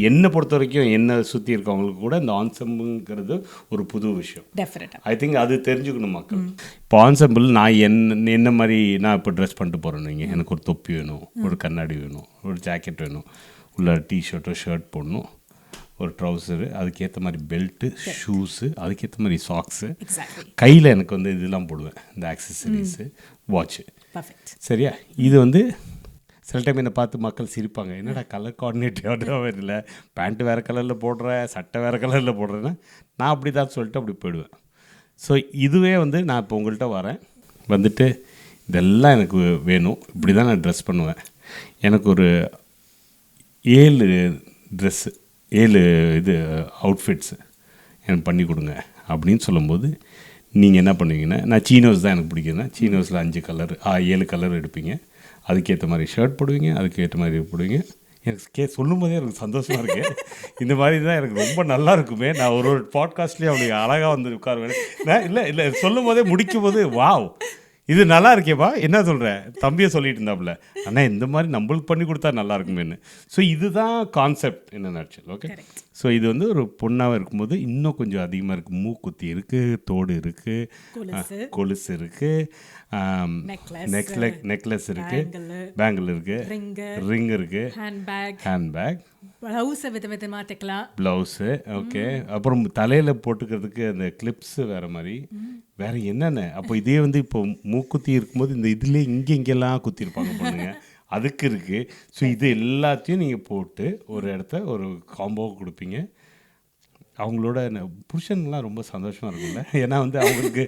Speaker 1: என்னை பொறுத்த வரைக்கும் என்னை சுற்றி இருக்கவங்களுக்கு கூட இந்த ஆன்சம்பிள்ங்கிறது ஒரு புது விஷயம். ஐ திங்க் அது தெரிஞ்சுக்கணும் மக்கள். இப்போ ஆன்சம்பிள் நான் என்ன மாதிரி நான் இப்போ ட்ரெஸ் பண்ணிட்டு போகிறேன்னு வைங்க, எனக்கு ஒரு தொப்பி வேணும், ஒரு கண்ணாடி வேணும், ஒரு ஜாக்கெட் வேணும், உள்ள டிஷர்ட்டோ ஷர்ட் போடணும், ஒரு ட்ரௌசரு, அதுக்கேற்ற மாதிரி பெல்ட்டு, ஷூஸு, அதுக்கேற்ற மாதிரி சாக்ஸு, கையில் எனக்கு வந்து இதெல்லாம் போடுவேன், இந்த ஆக்சசரிஸு, வாட்ச்சு. சரியா? இது வந்து சில டைம் என்னை பார்த்து மக்கள் சிரிப்பாங்க, என்னடா கலர் கோஆர்டினேட்டிவாக இல்லை, பேண்ட்டு வேறு கலரில் போடுறேன், சட்டை வேறு கலரில் போடுறேன்னா நான் அப்படி தான் சொல்லிட்டு அப்படி போயிடுவேன். ஸோ இதுவே வந்து நான் இப்போ உங்கள்கிட்ட வரேன், வந்துட்டு இதெல்லாம் எனக்கு வேணும், இப்படி தான் நான் ட்ரெஸ் பண்ணுவேன், எனக்கு ஒரு 7 ட்ரெஸ்ஸு 7 இது அவுட்ஃபிட்ஸு எனக்கு பண்ணி கொடுங்க அப்படின்னு சொல்லும்போது நீங்கள் என்ன பண்ணுவீங்கன்னா, நான் சீனோஸ் தான் எனக்கு பிடிக்குதுன்னா சீனோஸில் 5 கலர் 7 கலர் எடுப்பீங்க, அதுக்கேற்ற மாதிரி ஷர்ட் போடுவீங்க, அதுக்கேற்ற மாதிரி போடுவீங்க. எனக்கு சொல்லும் போதே எனக்கு சந்தோஷமாக இருக்குது, இந்த மாதிரி தான் எனக்கு ரொம்ப நல்லா இருக்குமே, நான் ஒரு பாட்காஸ்ட்லேயே அவனுக்கு அழகாக வந்து உட்காருவேன். நான் இல்லை சொல்லும் போதே முடிக்கும் போது வாவ் இது நல்லா இருக்கேப்பா, என்ன சொல்கிறேன், தம்பியை சொல்லிட்டு இருந்தாப்புல, ஆனால் இந்த மாதிரி நம்மளுக்கு பண்ணி கொடுத்தா நல்லா இருக்குமேன்னு. ஸோ இதுதான் கான்செப்ட் என்ன ஆக்சுவல். ஓகே, ஸோ இது வந்து ஒரு பொண்ணாக இருக்கும்போது இன்னும் கொஞ்சம் அதிகமாக இருக்குது, மூக்குத்தி இருக்குது, தோடு இருக்குது, கொலுசு இருக்குது, நெக்லஸ் இருக்குது, பேங்கிள் இருக்குது, ரிங் இருக்குது, ஹேண்ட்பேக்,
Speaker 2: ப்ளவுஸை விதமாக தைக்கலாம்,
Speaker 1: ப்ளவுஸு. ஓகே, அப்புறம் தலையில் போட்டுக்கிறதுக்கு அந்த கிளிப்ஸு வேறு மாதிரி, வேறு என்னென்ன. அப்போ இதே வந்து இப்போ மூக்குத்தி இருக்கும்போது இந்த இதுலேயே இங்கெல்லாம் குத்திருப்பாங்க பொண்ணுங்க, அதுக்கு இருக்குது. ஸோ இது எல்லாத்தையும் நீங்கள் போட்டு ஒரு இடத்த ஒரு காம்போ கொடுப்பீங்க. அவங்களோட புருஷன்லாம் ரொம்ப சந்தோஷமாக இருக்கும்ல, ஏன்னா வந்து அவங்களுக்கு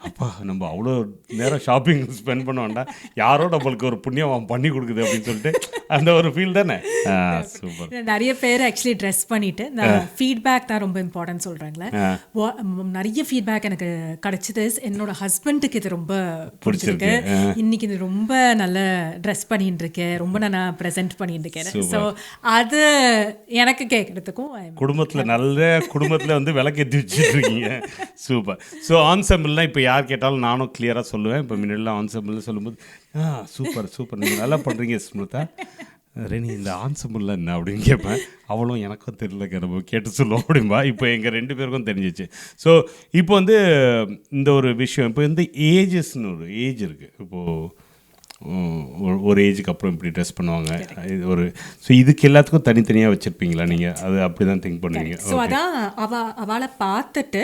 Speaker 1: அப்பா நம்ம அவ்வளோ நேரம் ஷாப்பிங் ஸ்பெண்ட் பண்ண வேண்டாம், யாரோ நம்மளுக்கு ஒரு புண்ணியம் பண்ணி கொடுக்குது அப்படின்னு சொல்லிட்டு அந்த ஒரு ஃபீல் தானே. சூப்பர்.
Speaker 2: நிறைய பேர் ஆக்சுவலி ட்ரெஸ் பண்ணிவிட்டு இந்த ஃபீட்பேக் தான் ரொம்ப இம்பார்ட்டன்ட் சொல்கிறாங்களே. நிறைய ஃபீட்பேக் எனக்கு கிடச்சிது, என்னோட ஹஸ்பண்டுக்கு இது ரொம்ப பிடிச்சிருக்கு, இன்னைக்கு இது ரொம்ப நல்ல ட்ரெஸ் பண்ணிட்டு இருக்கேன், ரொம்ப நான் ப்ரெசென்ட் பண்ணிட்டு இருக்கேன். ஸோ அது எனக்கு கேட்குறதுக்கும்
Speaker 1: குடும்பத்தில் வந்து விளக்கேற்றி வச்சுட்டு இருக்கீங்க. சூப்பர். ஸோ ஆன்சம்பிள்லாம் இப்போ யார் கேட்டாலும் நானும் கிளியராக சொல்லுவேன். இப்போ முன்னாடிலாம் ஆன்சம்பிள்னு சொல்லும்போது சூப்பர் நீங்கள் நல்லா பண்ணுறீங்க ஸ்மிருதா, ரெனி இந்த ஆன்சம்பிள் என்ன அப்படின்னு கேட்பேன், அவளும் எனக்கும் தெரியல நம்ம கேட்டு சொல்லுவோம் அப்படின்பா. இப்போ எங்கள் 2 பேருக்கும் தெரிஞ்சிச்சு. ஸோ இப்போ வந்து இந்த ஒரு விஷயம், இப்போ வந்து ஏஜஸ்ன்னு ஒரு ஏஜ் இருக்குது, இப்போது ஒரு ஏஜுக்கு அப்புறம் இப்படி ட்ரெஸ் பண்ணுவாங்க, இது ஒரு. ஸோ இதுக்கு எல்லாத்துக்கும் தனித்தனியாக வச்சுருப்பீங்களா நீங்கள், அது அப்படி தான் திங்க் பண்ணுவீங்க?
Speaker 2: ஸோ அதான் அவளை பார்த்துட்டு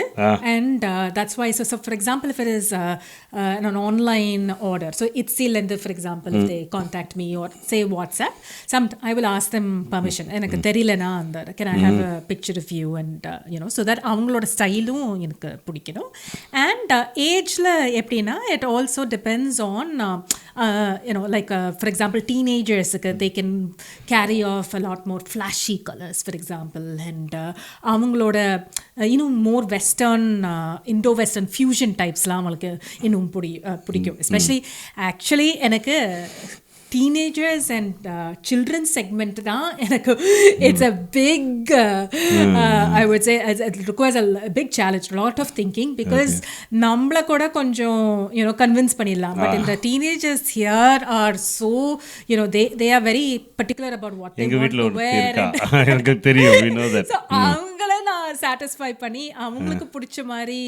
Speaker 2: and that's why. So for example if it is an online order, so Itzy-லேருந்து for example if they contact me or say WhatsApp, I will ask them permission. எனக்கு தெரியலனா அந்த can I have a picture of you and so that அவங்களோட ஸ்டைலும் எனக்கு பிடிக்கணும். And ஏஜில் எப்படின்னா it also depends on like for example teenagers, they can carry off a lot more flashy colors for example, and அவங்களோட இன்னும் more western indo-western fusion typesலாம் அவங்களுக்கு இன்னும் பிடிக்கும். especially actually எனக்கு teenagers and children segment தான் எனக்கு it's a big I would say it requires a big challenge, a lot of thinking, because நம்மள கூட கொஞ்சம் convince பண்ணிடலாம், but in the teenagers here are so they are very particular about what they want to wear.
Speaker 1: எனக்கு தெரியும், we know that.
Speaker 2: So அவங்கள நான் satisfy பண்ணி அவங்களுக்கு பிடிச்ச மாதிரி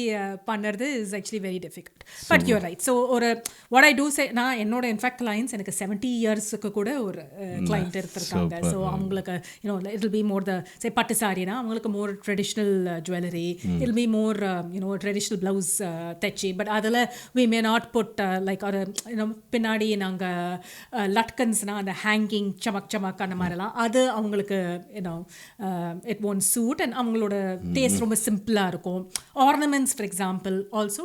Speaker 2: பண்ணுறது is actually very difficult. But you're right. So what I do say, நான் என்னோட இன்ஃபேக்ட் clients எனக்கு 70 இயர்ஸுக்கு கூட ஒரு கிளைண்ட் இருக்காங்க. ஸோ அவங்களுக்கு it will be more the say பட்டு சாரினா அவங்களுக்கு more traditional jewellery, it will be more traditional blouse தைச்சி, பட் அதில் we may not put like ஒரு பின்னாடி நாங்கள் லட்கன்ஸ்னால் அந்த ஹேங்கிங் சமக் அந்த மாதிரிலாம் அது அவங்களுக்கு இட் ஒன்ட் சூட். அண்ட் அவங்களோட டேஸ்ட் ரொம்ப சிம்பிளாக இருக்கும். ஆர்னமெண்ட்ஸ் ஃபார் எக்ஸாம்பிள் ஆல்சோ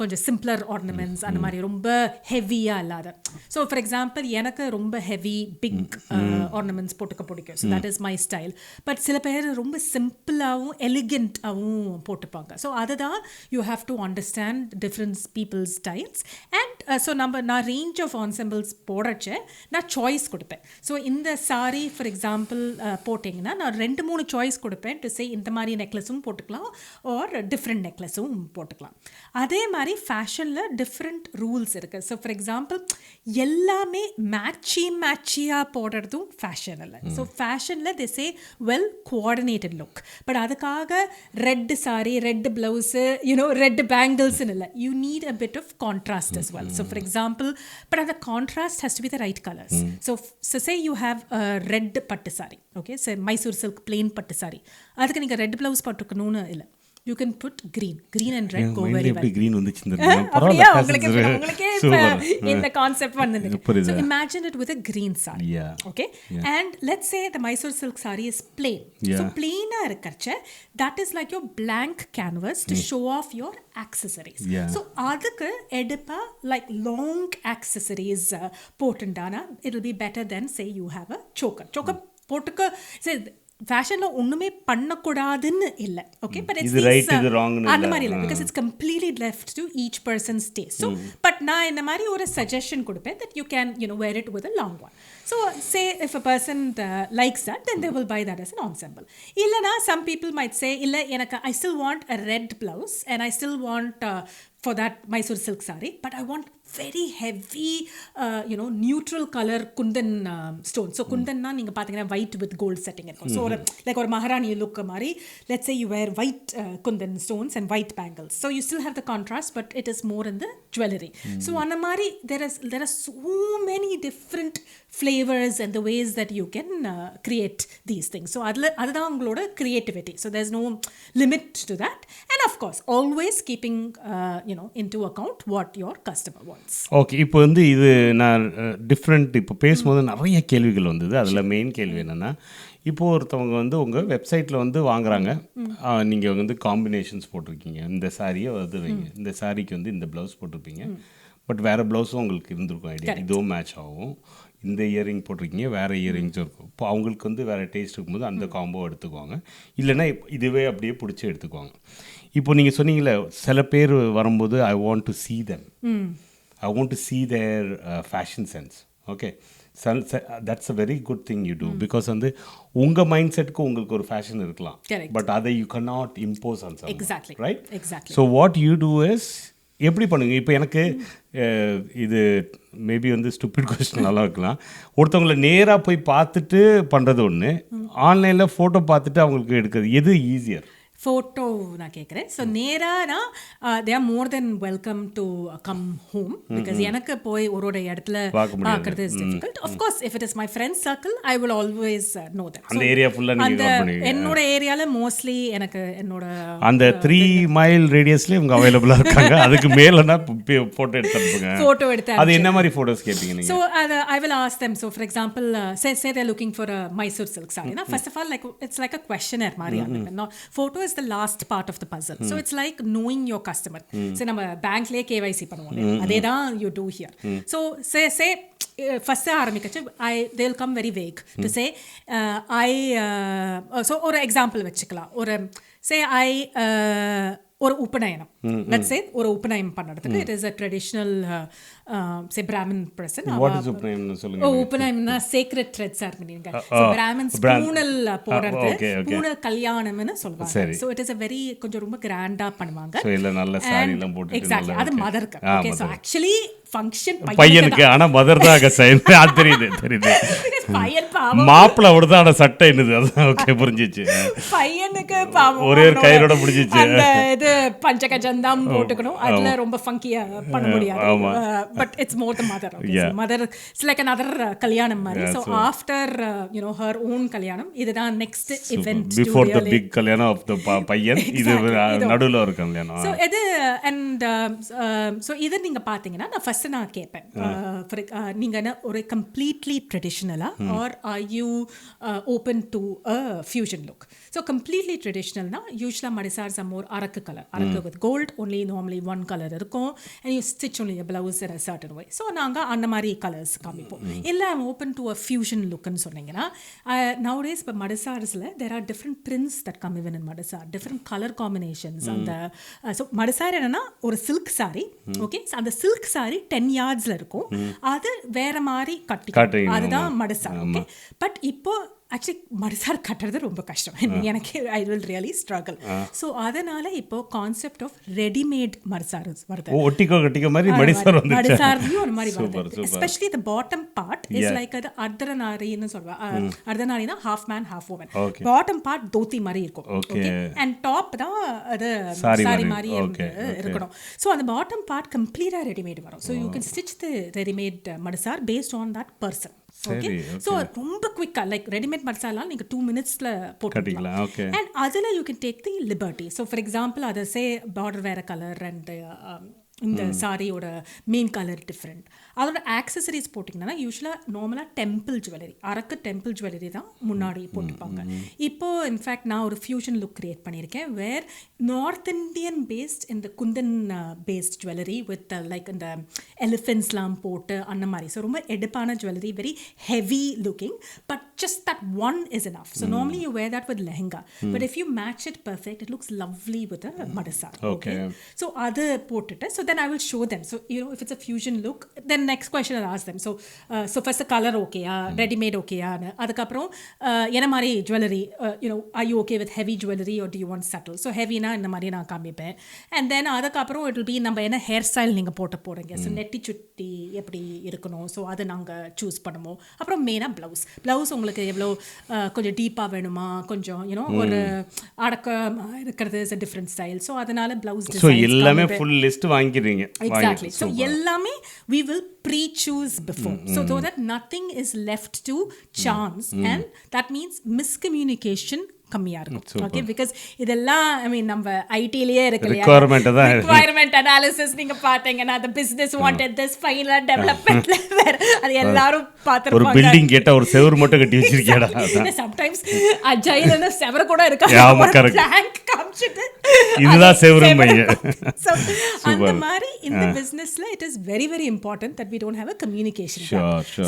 Speaker 2: கொஞ்சம் சிம்பிளர் ஆர்னமெண்ட்ஸ், அந்த மாதிரி ரொம்ப ஹெவியாக இல்லாத. ஸோ ஃபார் எக்ஸாம்பிள் எனக்கு ரொம்ப ஹெவி பிக் ஆர்னமெண்ட்ஸ் போட்டுக்க பிடிக்கும். So that is my style. But சில பேர் ரொம்ப சிம்பிளாகவும் எலிகெண்ட்டாகவும் போட்டுப்பாங்க. ஸோ அதுதான் you have to understand different people's styles. And so நான் ரேஞ்ச் ஆஃப் ஆன்சம்பிள்ஸ் போடுறச்ச நான் சாய்ஸ் கொடுப்பேன். ஸோ இந்த சாரி ஃபார் எக்ஸாம்பிள் போட்டிங்கன்னா நான் 2-3 சாய்ஸ் கொடுப்பேன் டு சே இந்த மாதிரி நெக்லஸும் போட்டுக்கலாம் ஆர் டிஃப்ரெண்ட் நெக்லஸும் போட்டுக்கலாம். அதே மாதிரி ஃபேஷனில் டிஃப்ரெண்ட் ரூல்ஸ் இருக்குது. ஸோ ஃபார் எக்ஸாம்பிள் எல்லாமே மேட்சியாக போடுறதும் ஃபேஷன் இல்லை. ஸோ ஃபேஷனில் the say well coordinated look. But அதுக்காக red sari, red blouse, red பேங்கிள்ஸ்ன்னு இல்லை. You need a bit of contrast as well. So for example, but the contrast has to be the right colors. So say you have a red pattu saree, okay, so Mysore silk plain pattu saree, adukku neenga red blouse pottukonu illa, you can put green and red go very well.
Speaker 1: green வந்துச்சு இந்த
Speaker 2: பரவாயில்லை, உங்களுக்கு இந்த concept வந்தது. So imagine it with a green saree. Okay, and let's say the Mysore silk saree is plain. So plain ah இருக்கறச்ச that is like your blank canvas to show off your accessories. So அதுக்கு எடுப்பா like long accessories போட்டுண்டானா it will be better than say you have a choker போட்டுக்க. say ஃபேஷனில் ஒன்றுமே பண்ணக்கூடாதுன்னு இல்லை. Okay, but it's right இது wrong அந்த மாதிரி இல்லை, because it's completely left to each person's taste. So but நான் இந்த மாதிரி ஒரு சஜஷன் கொடுப்பேன் that you can wear it with a long one. So say if a person likes that then they will buy that as an ensemble. இல்லைனா some people might say இல்லை எனக்கு I still want a red blouse and I still want for that Mysore silk saree, but I want very heavy neutral color kundan stone. So kundan na neenga pathina white with gold setting irukum. So like or maharani look mari, let's say you wear white kundan stones and white bangles, so you still have the contrast but it is more in the jewelry. So anna mari there are so many different flavors and the ways that you can create these things. So adha ungaloda creativity, so there's no limit to that. And of course always keeping into account what your customer wants.
Speaker 1: Okay, இப்போ வந்து இது நான் different இப்போ பேசும்போது நிறைய கேள்விகள் வந்தது. அதில் மெயின் கேள்வி என்னென்னா, இப்போது ஒருத்தவங்க வந்து உங்கள் வெப்சைட்டில் வந்து வாங்குறாங்க, நீங்கள் வந்து காம்பினேஷன்ஸ் போட்டிருக்கீங்க, இந்த சாரியை வந்து இந்த சாரிக்கு வந்து இந்த ப்ளவுஸ் போட்டிருப்பீங்க, பட் வேறு ப்ளவுஸும் உங்களுக்கு இருந்திருக்கும் ஐடியா, இதுவும் மேட்ச் ஆகும், இந்த இயரிங் போட்டிருக்கீங்க, வேறு இயரிங்ஸும் இருக்கும். இப்போ அவங்களுக்கு வந்து வேறு டேஸ்ட் இருக்கும்போது அந்த காம்போ எடுத்துக்குவாங்க, இல்லைன்னா இதுவே அப்படியே பிடிச்சி எடுத்துக்குவாங்க. இப்போ நீங்கள் சொன்னீங்களே சில பேர் வரும்போது ஐ want to see them, I want to see their fashion sense. Okay, so that's a very good thing you do, because வந்து உங்கள் மைண்ட் செட்டுக்கு உங்களுக்கு ஒரு ஃபேஷன் இருக்கலாம், பட் அதை you cannot impose on someone.
Speaker 2: Exactly,
Speaker 1: right?
Speaker 2: Exactly.
Speaker 1: So what you do is எப்படி பண்ணுங்க. இப்போ எனக்கு இது மேபி வந்து ஸ்டூபிட் கொஸ்டின் நல்லா இருக்கலாம். ஒருத்தவங்களை நேராக போய் பார்த்துட்டு பண்ணுறது ஒன்று, ஆன்லைனில் ஃபோட்டோ பார்த்துட்டு அவங்களுக்கு எடுக்கிறது எது ஈஸியர்?
Speaker 2: ஃபோட்டோ நான் கேட்குறேன். ஸோ நேரானா they are more then welcome to come home, because எனக்கு போய் ஒரு இடத்துல பார்க்கறது is difficult. Of course if it is my friends circle I will always know that.
Speaker 1: அந்த ஏரியா ஃபுல்லாக
Speaker 2: அந்த என்னோட ஏரியாவில் மோஸ்ட்லி எனக்கு என்னோட
Speaker 1: அந்த 3 மைல் ரேடியஸ்லேயே இவங்க அவைலபிளாக இருக்காங்க. அதுக்கு மேலேனா ஃபோட்டோ எடுத்து அது என்ன மாதிரி ஃபோட்டோஸ் கேட்பீங்க நீங்கள்?
Speaker 2: ஸோ அது I will ask them. So for example say they're looking for a Mysore silk sari. First of all like it's like a questionnaire மாதிரி. Photo is the last part of the puzzle. So it's like knowing your customer. So நம்ம பேங்க்லயே KYC பண்ணுவோம், அதே தான் you do here. So say first ஆரம்பிக்கச்சு they will come very vague to say so ஒரு example வச்சுக்கலாம். ஒரு say ஒரு உபநயனம், let's say ஒரு உபநயம் பண்ணுறதுக்கு it is a traditional say Brahmin person.
Speaker 1: What is உபநயம்னு சொல்லுங்க.
Speaker 2: உபநயம்னா sacred threads are meaning. So Brahmins பூணல் போடுறது பூணல் கல்யாணம்னு சொல்லுவாங்க. So it is a very கொஞ்சம் ரொம்ப கிராண்டா பண்ணுவாங்க.
Speaker 1: So இல்ல நல்ல சாரி எல்லாம் போட்டுட்டு
Speaker 2: exactly அது மதருக்கு. Okay, so actually ஃபங்க்ஷன்
Speaker 1: பையனுக்கு, ஆனா மதர் தான் அங்க சைன் தெரியுது
Speaker 2: பையன் பாவம்
Speaker 1: மாப்பிள்ள அவர்தான் சட்டை என்னது அதான். ஓகே, புரிஞ்சிச்சு.
Speaker 2: பையனுக்கு பாவம்
Speaker 1: ஒரே ஒரு கயிறோட பிடிச்சிச்சு.
Speaker 2: அந்த இது பஞ்சகஜந்தம் போட்டுக்கணும், அதுல ரொம்ப ஃபங்கியா பண்ண முடியாது. But it's more the mother. Mother it's like another கல்யாணம் மாதிரி. So after her own கல்யாணம், இதுதான் next event
Speaker 1: before the big கல்யாணம் of the பையன். இது நடுவுல ஒரு கல்யாணம்.
Speaker 2: So இது and so இது நீங்க பாத்தீங்கன்னா நான் ஃபர்ஸ்ட் நான் கேட்பேன் நீங்கள் என்ன ஒரு கம்ப்ளீட்லி ட்ரெடிஷ்னலாக or or you open to a fusion look. So completely ட்ரெடிஷ்னல்னா யூஸ்வலாக மடிசார்ஸ் மோர் அரக்கு கலர், அரக்கு with gold only normally one colour இருக்கும் and you stitch only blouse in a certain way. So நாங்கள் அந்த மாதிரி கலர்ஸ் காமிப்போம். இல்லை ஓப்பன் டு அ ஃபியூஷன் லுக்குன்னு சொன்னீங்கன்னா நowadays இப்போ மடிசார்ஸில் there are different prints that come even in மடிசார், different color combinations. அந்த ஸோ மடிசார் என்னன்னா ஒரு சில்க் சாரி, ஓகே, அந்த சில்க் சாரி 10 yardsல இருக்கும், அது வேற மாதிரி கட்டி, அதுதான் மடிசார். ஓகே, பட் இப்போ ஆக்சுவலி மடிசார் கட்டுறது ரொம்ப கஷ்டம் எனக்கு. I will really struggle. So அதனால இப்போ கான்செப்ட் ஆஃப் ரெடிமேட் மடிசார் வருது.
Speaker 1: ஒட்டிக்கோ கட்டிக்கோ மாதிரி மடிசார் வந்து
Speaker 2: மடிசார்லையும் ஒரு மாதிரி வருது. Especially the bottom part is like அது அர்த்தநாரின்னு சொல்லுவாங்க. அர்த்தநாரினா half man half woman. Bottom part dhoti மாதிரி இருக்கும், ஓகே, அண்ட் டாப் தான் அது சாரி மாதிரி இருக்கணும். ஸோ அந்த பாட்டம் பார்ட் கம்ப்ளீட்டாக ரெடிமேட் வரும். So you can stitch the readymade madisar based on that person. Okay, so ரொம்ப குவிக்காக லைக் ரெடிமேட் மடிசாலாம் நீங்கள் 2 minutesல போட்டுக்கலாம். அண்ட் அதில் you can take the liberty. So for example அதை சே பார்டர் வேற கலர் அண்ட் இந்த சாரியோட மெயின் கலர் டிஃப்ரெண்ட், அதோட ஆக்சசரிஸ் போட்டிங்கன்னா யூஸ்வலாக நார்மலாக டெம்பிள் ஜுவல்லரி, அரக்கு டெம்பிள் ஜுவல்லரி தான் முன்னாடி போட்டுப்பாங்க. இப்போது இன்ஃபேக்ட் நான் ஒரு ஃபியூஷன் லுக் க்ரியேட் பண்ணியிருக்கேன் வேர் நார்த் இண்டியன் பேஸ்ட் இந்த kundan based jewellery with like இந்த எலிஃபென்ட்ஸ்லாம் போட்டு அந்த மாதிரி. ஸோ ரொம்ப எடுப்பான jewellery, very heavy looking, but just that one is enough. So normally you wear that with lehenga, but if you match it perfect, it looks lovely with a madasar. Okay, so other போட்டுட்டு, so then I will show them. So you know, if it's a fusion look, then next question I'll ask them. So first the color okay ya, ready made okay ya, adukku aprom என்ன மாதிரி jewelry, you know, are you okay with heavy jewelry or do you want subtle? So heavy na இந்த மாதிரி நான் காமிப்பேன். And then adukku aprom it will be நம்ம என்ன hair style நீங்க போட போறீங்க, so நெட்டி சுட்டி எப்படி இருக்கணும், so அதை நாங்க சூஸ் பண்ணுவோம். அப்புறம் மெயினா பிளவுஸ் உங்களுக்கு எவ்வளோ கொஞ்சம் டீப்பாக வேணுமா, கொஞ்சம் யூனோ ஒரு அடக்கம் இருக்கிறது is a different style. So அதனால பிளவுஸ்
Speaker 1: எல்லாமே ஃபுல் லிஸ்ட் வாங்கிடுறீங்க.
Speaker 2: எக்ஸாக்ட்லி. ஸோ எல்லாமே we will pre-choose before, so that nothing is left to chance, and that means miscommunication கம்மியாக இருக்கும். ஓகே, பிகாஸ் இதெல்லாம் ஐ மீன் நம்ம ஐடிலேயே இருக்கு இல்லையா, ரிக்வயர்மெண்ட் அனாலிசிஸ் நீங்கள் பார்த்தீங்கன்னா அந்த பிஸ்னஸ் வாண்டட் திஸ் ஃபைனலாக டெவலப்மெண்ட்ல வேறு அது எல்லாரும் பார்த்துருப்பாங்க.
Speaker 1: ஒரு பில்டிங் கேட்டால் ஒரு செவர் மட்டும் கட்டி வச்சிருக்கேடா.
Speaker 2: சம்டைம்ஸ் அஜைல செவர் கூட இருக்கா, பிளாங்க் காமிச்சிட்டு
Speaker 1: இதுதான் செவரு மைய.
Speaker 2: ஸோ அந்த மாதிரி இந்த பிஸ்னஸில் it is very very important that we don't have a communication.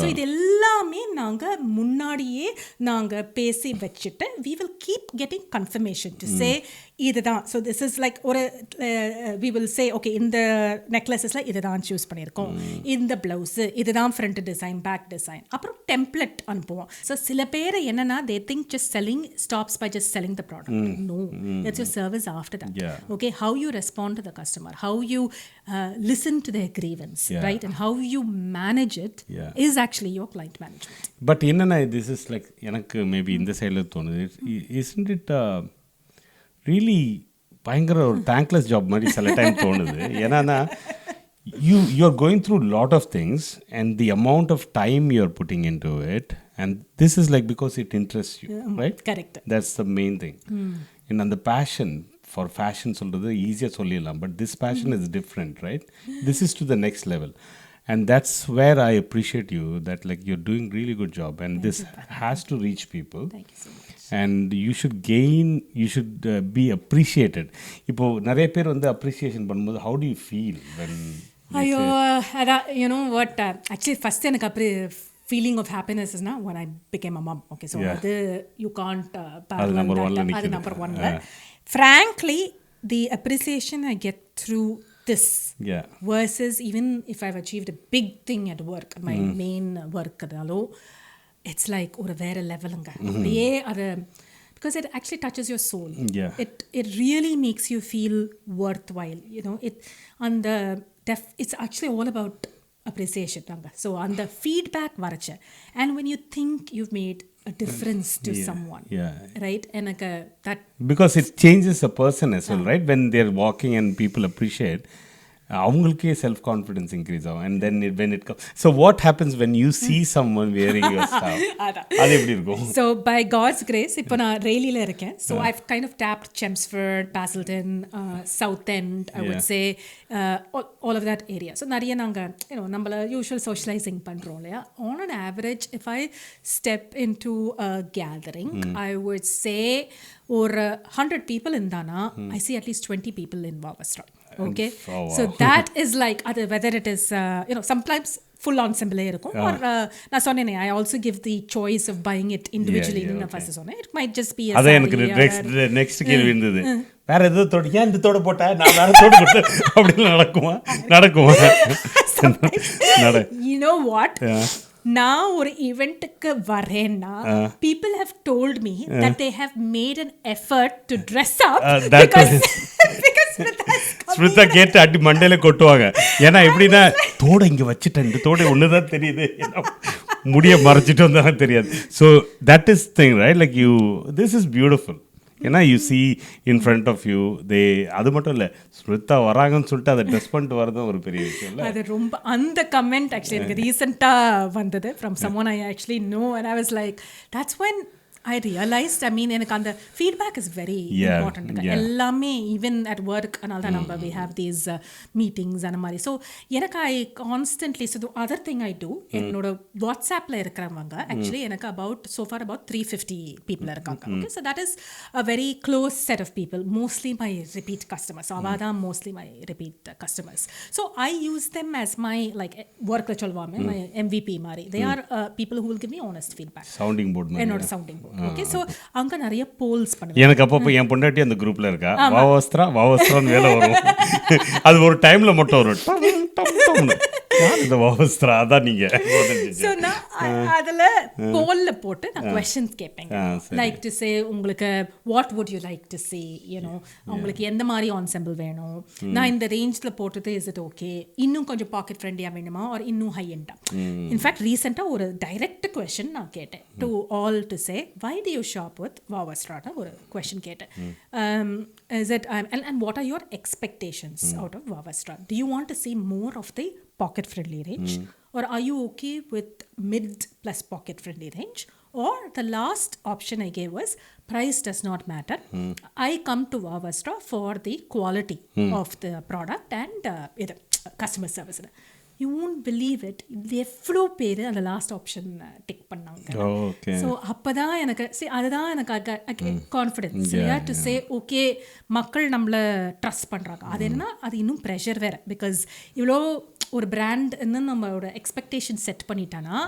Speaker 2: So இது எல்லாமே நாங்கள் முன்னாடியே நாங்கள் பேசி வச்சுட்டு we will keep getting confirmation to say இதுதான். ஸோ திஸ் இஸ் லைக் ஒரு we will say okay இந்த நெக்லஸஸ்ல இதுதான் சூஸ் பண்ணியிருக்கோம், இந்த பிளவுஸு இதுதான் ஃப்ரண்ட் டிசைன் பேக் டிசைன், அப்புறம் டெம்ப்ளெட் அனுப்புவோம். ஸோ சில பேர் என்னன்னா they think just selling stops by just selling the product. No, it's your service after that. Okay, how you respond to the customer, how you listen to their grievance, right, and how you manage it is actually your client management.
Speaker 1: But என்னன்னா this is like எனக்கு maybe இந்த சைடில் தோணுது, isn't it really பயங்கர ஒரு thankless job மாதிரி சில time தோணுது. ஏன்னா you are going through lot of things and the amount of time you are putting into it, and this is like because it interests you, right?
Speaker 2: Correct.
Speaker 1: That's the main thing. And the passion for fashion சொல்றது ஈஸியாக சொல்லிடலாம், but this passion is different, right? This is to the next level. And that's where I appreciate you, that like you're doing really good job, and this has to reach people.
Speaker 2: Thank you so much.
Speaker 1: And you should be appreciated. இப்போ நிறைய பேர் வந்து appreciation பண்ணும்போது how do you feel when
Speaker 2: ஐயோ அதான் you know what actually first எனக்கு அப்படி feeling of happiness is when I became a mom. Okay, so அது you can't parallel that. அது number 1. Frankly, the appreciation I get through this versus even if I've achieved a big thing at work, my main work adalo, it's like ஒரு வேற லெவலுங்க. அப்படியே அது because it actually touches your soul. It really makes you feel worthwhile, you know. It's actually all about appreciation. So on the feedback varacha, and when you think you've made a difference to someone, right, and like that,
Speaker 1: because it changes a person as well, right, when they're walking and people appreciate, அவங்களுக்கே self confidence increase ஆகும். And then when it comes, so what happens when you see someone wearing your stuff? அது எப்படி இருக்கும்?
Speaker 2: So by God's grace இப்போ நான் ரேலியில் இருக்கேன். So I've kind of tapped Chelmsford, Basildon, South End, I would say all of that area. So நிறைய நாங்கள் நம்மள usual socialising பண்ணுறோம் இல்லையா. On an average, if I step into a gathering, I would say ஒரு 100 people இருந்தானா I see at least 20 people in Wow Vastra. Okay,
Speaker 1: oh, wow.
Speaker 2: So that is like whether it is sometimes full ensemble இருக்கும் or நான் சொன்னேனே I also give the choice of buying it individually. in first சொன்னேன் it might just be a
Speaker 1: அதான் எனக்கு next கேள்வி இருந்தது. வேற ஏதோ தோடு ஏன் இந்த தோடு போட்டா நான் வேற தோடு போட்டேன் அப்படி நடக்குமா
Speaker 2: you know what, நான் ஒரு ஈவெண்ட்டுக்கு வரேன்னா people have told me that they have made an effort to dress up because
Speaker 1: ஸ்மிருதா கேட்டு அடி மண்டையில கொட்டுவாங்க. ஏன்னா எப்படின்னா தோட இங்க வச்சுட்டேன், இந்த தோட ஒண்ணுதான் தெரியுது, முடிய மறைச்சிட்டு வந்தா தெரியாது. So that is thing right, like you this is beautiful. ஏன்னா you see in front of you they, அது மட்டும் இல்லை ஸ்மிருதா வராங்கன்னு சொல்லிட்டு அதை ட்ரெஸ் பண்ணிட்டு வரதும் ஒரு பெரிய விஷயம் இல்லை.
Speaker 2: அது ரொம்ப அந்த கமெண்ட் ஆக்சுவலி எனக்கு ரீசெண்டாக வந்தது from someone I actually know and I was like that's when I realized, I mean, எனக்கு அந்த feedback is very important. எல்லாமே even at work அதனால நம்ம we have these meetings அந்த மாதிரி. So எனக்கு I constantly, so the other thing I do, என்னோட வாட்ஸ்அப்பில் இருக்கிறவங்க actually எனக்கு so far about 350 people இருக்காங்க. Okay, so that is a very close set of people, mostly my repeat customers. அவதான் mostly my repeat customers. So I use them as my like work சொல்வாங்க my MVP மாதிரி. They are people who will give me honest feedback.
Speaker 1: Sounding board மாதிரி.
Speaker 2: என்னோட sounding board. Okay, so அங்கே நிறைய poles பண்ணுவேன்.
Speaker 1: எனக்கு அப்பப்போ என் பொண்டாட்டி அந்த குரூப்பில் இருக்கா, வாவஸ்திரான்னு வேலை வரும். அது ஒரு டைமில் மட்டும் வரும், இந்த வாவஸ்திரா அதான் நீங்கள்.
Speaker 2: ஸோ நான் அதில் போலில் போட்டு நான் கொஸ்டின்ஸ் கேட்பேன். லைக் டு சே உங்களுக்கு what would you like to say, you know உங்களுக்கு எந்த மாதிரி ensemble வேணும், நான் இந்த ரேஞ்சில் போட்டது இஸ் இட் ஓகே, இன்னும் கொஞ்சம் பாக்கெட் ஃப்ரெண்ட்லியாக வேணுமா ஒரு இன்னும் ஹை எண்டா. இன்ஃபேக்ட் ரீசெண்டாக ஒரு டைரக்ட் கொஸ்டின் நான் கேட்டேன் to all to say why do you shop with Wow Vastra? ஒரு question கேட்டேன். Is it and what are your expectations out of Wow Vastra? Do you want to see more of the pocket friendly range, or are you okay with mid plus pocket friendly range? Or the last option I gave was price does not matter. I come to Wow Vastra for the quality of the product and customer service. You won't believe it, எவ்வளோ பேர் அந்த last option tick பண்ணாங்க. So அப்போ தான் எனக்கு அதுதான் எனக்கு confidence to say okay மக்கள் நம்மளை ட்ரஸ்ட் பண்ணுறாங்க. அது என்னன்னா அது இன்னும் ப்ரெஷர் வேறு, பிகாஸ் இவ்வளோ ஒரு பிராண்ட் இன்னும் நம்மளோட எக்ஸ்பெக்டேஷன் செட் பண்ணிட்டானா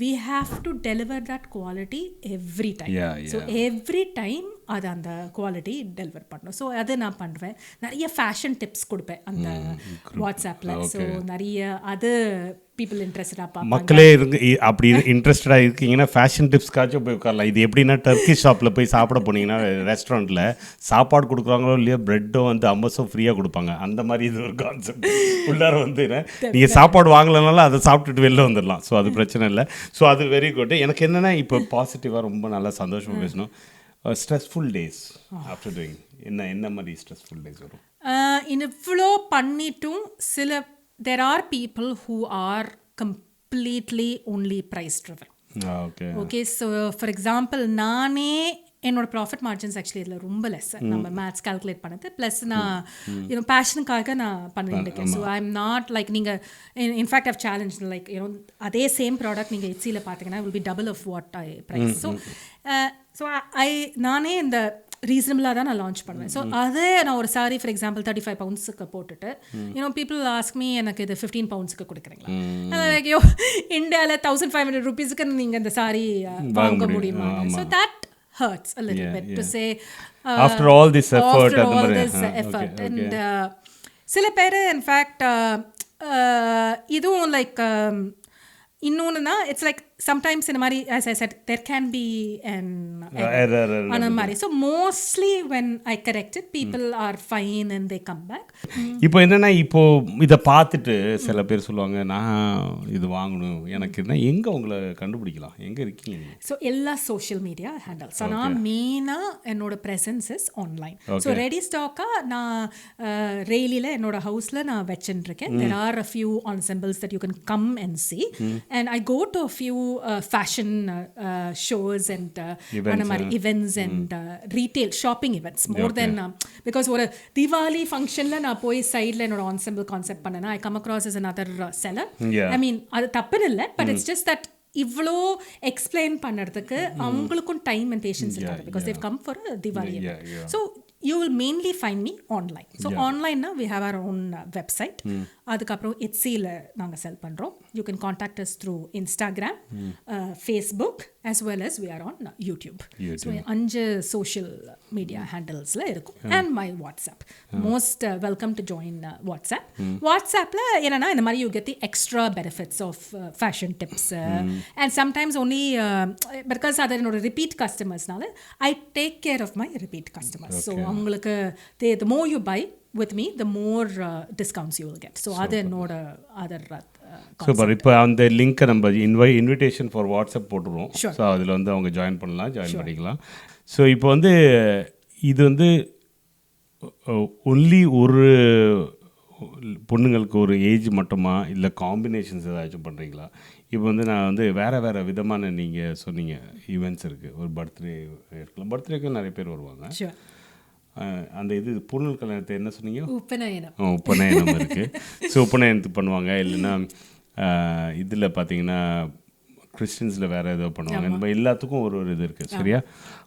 Speaker 2: we have to deliver that quality every time. So every time அது அந்த குவாலிட்டி டெலிவர் பண்ணணும். ஸோ அது நான் பண்ணுவேன். நிறைய ஃபேஷன் டிப்ஸ் கொடுப்பேன் அந்த வாட்ஸ்அப்பில். ஸோ நிறைய அது பீப்புள் இன்ட்ரெஸ்டடாக பார்ப்பாங்க.
Speaker 1: மக்களே அப்படி இன்ட்ரெஸ்டடாக இருக்கீங்கன்னா ஃபேஷன் டிப்ஸ்க்காச்சும் போய் உட்காரலாம். இது எப்படின்னா டர்க்கி ஷாப்பில் போய் சாப்பிட போனீங்கன்னா ரெஸ்டாரண்ட்டில் சாப்பாடு கொடுக்குறாங்களோ இல்லையோ ப்ரெட்டும் வந்து அம்பஸும் ஃப்ரீயாக கொடுப்பாங்க. அந்த மாதிரி இது ஒரு கான்செப்ட் உள்ளார வந்து நீங்கள் சாப்பாடு வாங்கலைனாலும் அதை சாப்பிட்டுட்டு வெளில வந்துடலாம். ஸோ அது பிரச்சனை இல்லை. ஸோ அது வெரி குட். எனக்கு என்னென்னா இப்போ பாசிட்டிவாக ரொம்ப நல்லா சந்தோஷமாக பேசணும். ஸ்ட்ரெஸ்ஃபுல் டேஸ் ஆஃப்டர் டூயிங் என்ன மாதிரி ஸ்ட்ரெஸ்ஃபுல் டேஸ் வரும்?
Speaker 2: இவ்வளோ பண்ணிட்டும் சில there are people who are completely only price driven. Okay, so for example நானே என்னோட ப்ராஃபிட் மார்ஜின்ஸ் ஆக்சுவலி இதில் ரொம்ப லெஸ். நம்ம மேத்ஸ் கால்குலேட் பண்ணது ப்ளஸ் நான் பேஷனுக்காக நான் பண்ணிட்டு இருக்கேன். So I am not like நீங்கள் இன்ஃபேக்ட் ஐவ் சேலஞ்ச் லைக் அதே சேம் ப்ராடக்ட் நீங்கள் எச்சியில் பார்த்தீங்கன்னா will be double of what I price. So நானே இந்த ரீசனபிளாக தான் நான் லான்ச் பண்ணுவேன். ஸோ அதே நான் ஒரு சாரி ஃபார் எக்ஸாம்பிள் 35 poundsக்கு போட்டுட்டு பீப்புள் ஆஸ்க் மீ எனக்கு இது 15 poundsக்கு கொடுக்குறீங்களா, ஐயோ இந்தியாவில் 1500 rupeesக்கு நீங்கள் இந்த சாரி வாங்க முடியுமா? So that hurts a little bit to say
Speaker 1: after all this effort
Speaker 2: and சில பேர் இன்ஃபேக்ட் இதுவும் லைக் இன்னொன்றுனா it's like sometimes in mari, as I said, there can be an
Speaker 1: error.
Speaker 2: mari. So mostly when I correct it, people are fine and they come back.
Speaker 1: இப்போ என்னன்னா, இப்போ இதை பார்த்துட்டு சில பேர் சொல்லுவாங்க, நான் இது வாங்கணும் எனக்கு, எங்கே உங்களை கண்டுபிடிக்கலாம், எங்கே இருக்கீங்க?
Speaker 2: ஸோ எல்லா சோஷியல் மீடியா ஹேண்டல்ஸ். ஸோ நான் மெயினாக என்னோட presence is online. So ready ஸ்டாக்காக நான் ரெயிலியில் என்னோட ஹவுஸில் நான் வச்சுருக்கேன். There are a few ensembles that you can come and see. And I go to a few fashion shows and events and retail shopping events more than because ஒரு Diwali functionல நான் போய் சைடில் என்னோட ensemble கான்செப்ட் பண்ணேன்னா I come across as another seller. I mean அது தப்புன்னு இல்லை, but it's just that இவ்வளோ எக்ஸ்பிளைன் பண்ணுறதுக்கு அவங்களுக்கும் டைம் அண்ட் பேஷன்ஸ் இருக்காது because they come for Diwali event. So you will mainly find me online. So online now we have our own website. அதுக்கப்புறம் Etsyல நாங்க செல் பண்றோம். You can contact us through Instagram, Facebook, as well as we are on YouTube. So 5 social media handlesல இருக்கும். And my WhatsApp. Most welcome to join WhatsApp. WhatsAppல என்னன்னா இந்த மாதிரி you get the extra benefits of fashion tips and sometimes only because other என்னோட repeat customersனால I take care of my repeat customers. So அவங்களுக்கு the more you buy with me, the more discounts you will get. So அது என்னோட other
Speaker 1: super. இப்போ அந்த லிங்க்கை நம்ம invitation for WhatsApp போட்டுருவோம். So அதில் வந்து அவங்க ஜாயின் பண்ணிக்கலாம். ஸோ இப்போ வந்து இது வந்து ஒன்லி ஒரு பொண்ணுங்களுக்கு ஒரு ஏஜ் மட்டுமா இல்லை காம்பினேஷன்ஸ் ஏதாச்சும் பண்ணுறீங்களா? இப்போ வந்து நான் வந்து வேறு விதமான நீங்கள் சொன்னீங்க ஈவெண்ட்ஸ் இருக்குது. ஒரு பர்த்டே இருக்கலாம், பர்த்டேக்கு நிறைய பேர் வருவாங்க. அந்த இது பொண்ணு கல்யாணத்தை என்ன சொன்னீங்க? உபநயனம் இருக்குது. ஸோ உபநயனத்துக்கு பண்ணுவாங்க. இல்லைன்னா இதில் பார்த்தீங்கன்னா கிறிஸ்டின்ஸில் வேறு ஏதோ பண்ணுவாங்க. இந்த மாதிரி எல்லாத்துக்கும் ஒரு இது இருக்குது, சரியா?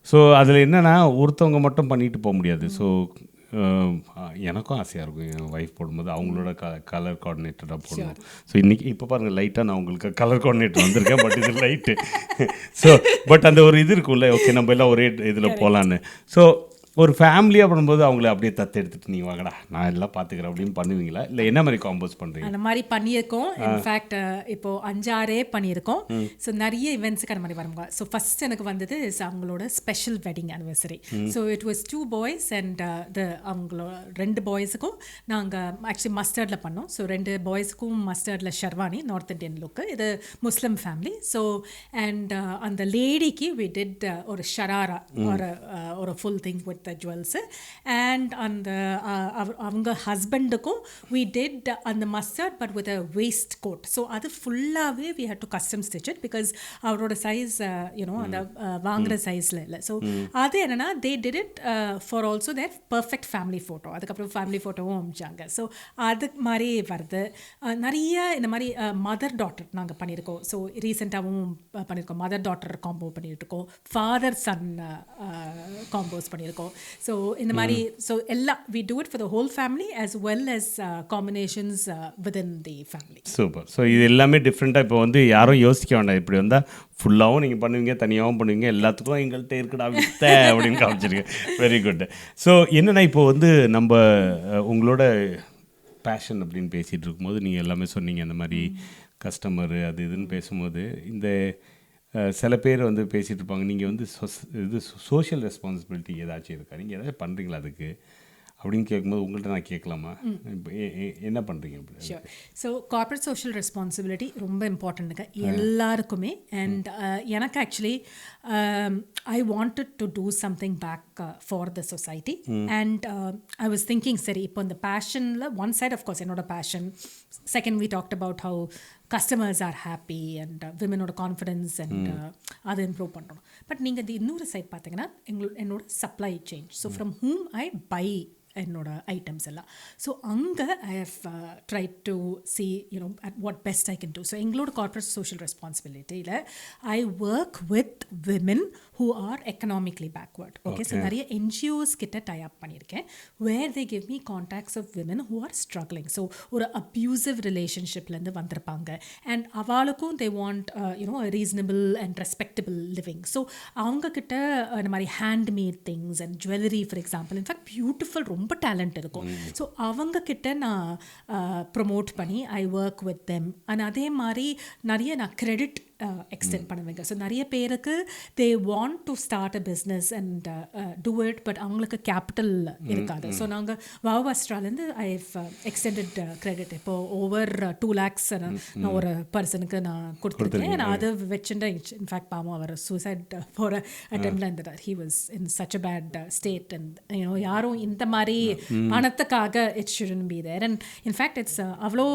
Speaker 1: ஸோ அதில் என்னென்னா ஒருத்தவங்க மட்டும் பண்ணிட்டு போக முடியாது. ஸோ எனக்கும் ஆசையாக இருக்கும் என் ஒய்ஃப் போடும்போது அவங்களோட கலர் கோஆர்டினேட்டராக போடணும். ஸோ இன்றைக்கி இப்போ பாருங்கள் லைட்டாக நான் உங்களுக்கு கலர் கோஆர்டினேட்டர் வந்திருக்கேன், பட் இது லைட்டு. ஸோ பட் அந்த ஒரு இது இருக்கும்ல, ஓகே நம்ம எல்லாம் ஒரே இதில் போகலான்னு. ஸோ ஒரு ஃபேமிலியாக பண்ணும்போது அவங்கள அப்படியே தத்து எடுத்துகிட்டு நீங்கள் வாங்கடா நான் எல்லாம் பார்த்துக்கிறேன் அப்படின்னு பண்ணுவீங்களா? இல்லை என்ன மாதிரி காம்போஸ் பண்ணுறீங்க?
Speaker 2: அந்த மாதிரி பண்ணியிருக்கோம். இன்ஃபேக்ட் இப்போது 5-6 பண்ணியிருக்கோம். ஸோ நிறைய இவெண்ட்ஸுக்கு அந்த மாதிரி வருவாங்க. ஸோ ஃபஸ்ட் எனக்கு வந்தது அவங்களோட special wedding anniversary. So it was 2 boys and அவங்களோட 2 boysக்கும் நாங்கள் ஆக்சுவலி மஸ்டர்டில் பண்ணோம். ஸோ 2 boysக்கும் மஸ்டர்டில் ஷெர்வானி, நார்த் இண்டியன் லுக்கு. இது முஸ்லிம் ஃபேமிலி. ஸோ அண்ட் அந்த லேடிக்கு வி டிட் ஒரு ஷராரா ஒரு full thing with the jewels and அந்த அவங்க ஹஸ்பண்டுக்கும் we did அந்த mustard but with a waistcoat. So அது ஃபுல்லாகவே we had to custom stitch it because அவரோட சைஸ் அந்த வாங்குற சைஸில் இல்லை. ஸோ அது என்னென்னா they did it for also their perfect family photo. அதுக்கப்புறம் ஃபேமிலி ஃபோட்டோவும் அமிச்சாங்க. ஸோ அது மாதிரி வருது. நிறைய இந்த மாதிரி மதர் டாட்டர் நாங்கள் பண்ணியிருக்கோம். ஸோ ரீசெண்டாகவும் பண்ணியிருக்கோம். மதர் டாட்டர் காம்போ பண்ணியிருக்கோம், ஃபாதர் சன் காம்போஸ் பண்ணியிருக்கோம். ஸோ இந்த மாதிரி ஸோ எல்லாம் we do it for the whole family as well as combinations within the family.
Speaker 1: Super. So இது எல்லாமே டிஃப்ரெண்ட்டாக இப்போ வந்து யாரும் யோசிக்க வேண்டாம். இப்படி வந்தால் ஃபுல்லாகவும் நீங்கள் பண்ணுவீங்க, தனியாகவும் பண்ணுவீங்க, எல்லாத்துக்கும் எங்கள்கிட்ட இருக்குடா வித்த அப்படின்னு காமிச்சிருக்கேன். Very good. ஸோ என்னென்னா இப்போ வந்து நம்ம உங்களோட பேஷன் அப்படின்னு பேசிகிட்டு இருக்கும்போது நீங்கள் எல்லாமே சொன்னீங்க, அந்த மாதிரி கஸ்டமரு அது இதுன்னு பேசும்போது இந்த சில பேர் வந்து பேசிகிட்டு இருப்பாங்க, நீங்கள் வந்து இது சோஷியல் ரெஸ்பான்சிபிலிட்டி ஏதாச்சும் இருக்கா, நீங்கள் ஏதாச்சும் பண்ணுறீங்களா அதுக்கு அப்படின்னு கேட்கும்போது உங்கள்கிட்ட நான் கேட்கலாமா? இப்போ என்ன பண்ணுறீங்க?
Speaker 2: ஸோ கார்ப்பரேட் சோஷியல் ரெஸ்பான்சிபிலிட்டி ரொம்ப இம்பார்ட்டண்ட்டுங்க எல்லாருக்குமே. அண்ட் எனக்கு actually I wanted to do something back for the society. And I was thinking சரி இப்போ இந்த பேஷனில் ஒன் சைட் ஆஃப்கோர்ஸ் என்னோட passion, second we talked about how customers are happy and women oda confidence and அதை improve பண்ணுறோம். But நீங்கள் இது இன்னொரு சைட் பார்த்தீங்கன்னா என்னோட supply chain. So from whom I buy என்னோட ஐட்டம்ஸ் எல்லாம். ஸோ அங்கே I have try to see at what best I can do. So எங்களோட கார்ப்பரேட் சோஷியல் ரெஸ்பான்சிபிலிட்டியில் I work with women who are economically backward. Okay, so நிறைய NGOs கிட்ட tie up பண்ணியிருக்கேன் where they give me contacts of women who are struggling. So ஒரு abusive ரிலேஷன்ஷிப்லேருந்து வந்திருப்பாங்க and அவளுக்கும் they want reasonable and respectable living. So அவங்கக்கிட்ட இந்த மாதிரி handmade things and jewellery for example, in fact beautiful ரொம்ப டேலண்ட் இருக்கும். ஸோ அவங்கக்கிட்ட நான் ப்ரொமோட் பண்ணி I work with them. And அதே மாதிரி நிறைய நான் கிரெடிட் எக்ஸ்டெண்ட் பண்ணுவீங்க. ஸோ நிறைய பேருக்கு they want to start a business and do it, but அவங்களுக்கு கேபிட்டல் இருக்காது. ஸோ நாங்கள் வாவ் வாஸ்ட்ராலேருந்து ஐ எக்ஸ்டெண்டட் கிரெடிட் இப்போ ஓவர் 2 lakhs நான் ஒரு பர்சனுக்கு நான் கொடுத்துருக்கேன். நான் அதை வச்சுட்டு இன்ஃபேக்ட் பாவம் அவர் சூசைட் போகிற அட்டெம்ப்டில் இருந்தார். He was in such a bad state and யாரும் இந்த மாதிரி பணத்துக்காக it shouldn't be there. And in fact it's அவ்வளோ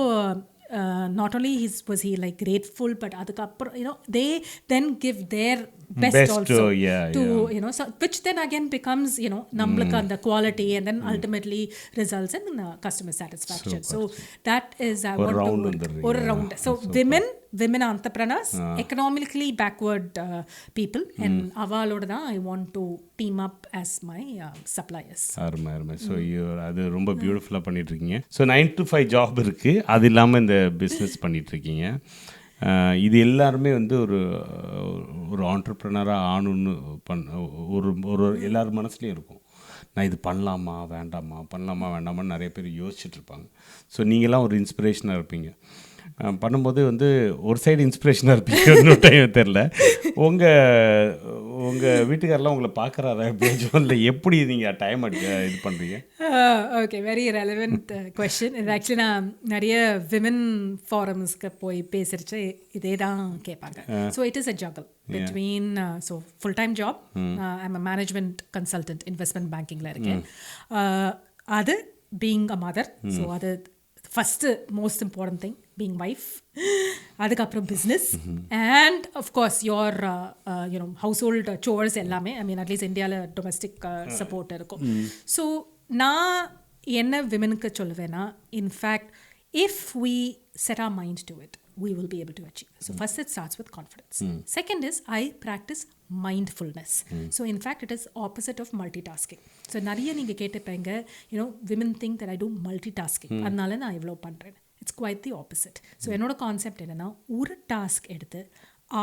Speaker 2: not only was he like grateful, but adukapra they then give their best also to so which then again becomes nammalukku and the quality and then ultimately results in customer satisfaction. So that is
Speaker 1: one round.
Speaker 2: So women entrepreneurs, economically backward people, and avaloda da I want to team up as my suppliers.
Speaker 1: arma so you adu romba beautiful ah pannit irukீங்க. So 9 to 5 job இருக்கு, அது இல்லாம இந்த business பண்ணிட்டு இருக்கீங்க. இது எல்லாருமே வந்து ஒரு ஆண்டர்ப்ரனராக ஆணுன்னு ஒரு எல்லார் மனசுலையும் இருக்கும். நான் இது பண்ணலாமா வேண்டாமான்னு நிறைய பேர் யோசிச்சுட்டு இருப்பாங்க. ஸோ நீங்களாம் ஒரு இன்ஸ்பிரேஷனாக இருப்பீங்க. பண்ணும்போது வந்து ஒரு சைடு இன்ஸ்பிரேஷனாக இருப்பீங்க, இன்னொரு டைம் தெரில. உங்கள் வீட்டுக்காரெலாம் உங்களை பார்க்குறாரா எப்படியாச்சும், இல்லை எப்படி நீங்கள் டைம் இது பண்ணுறீங்க?
Speaker 2: Okay, very relevant question. இது ஆக்சுவலி நான் நிறைய விமன் ஃபாரம்ஸ்க்கு போய் பேசிருச்சு இதே தான் கேட்பாங்க. So it is a juggle between so full time job, I'm a management consultant, investment பேங்கிங்கில் இருக்கேன். அது பீயிங் அ மதர், ஸோ அது first most important thing, being wife. அதுக்கப்புறம் business and of course your household chores எல்லாமே. I mean at least இந்தியாவில் domestic support இருக்கும். So நான் என்ன விமனுக்கு சொல்லுவேன்னா, in fact if we set our mind to it, we will be able to achieve. So first it starts with confidence. Second is I practice mindfulness. So in fact it is opposite of multitasking. So nariya neenga kettapanga, women think that I do multitasking, adnala na ivlo pandren. It's quite the opposite. So enoda concept enna oru task eduthu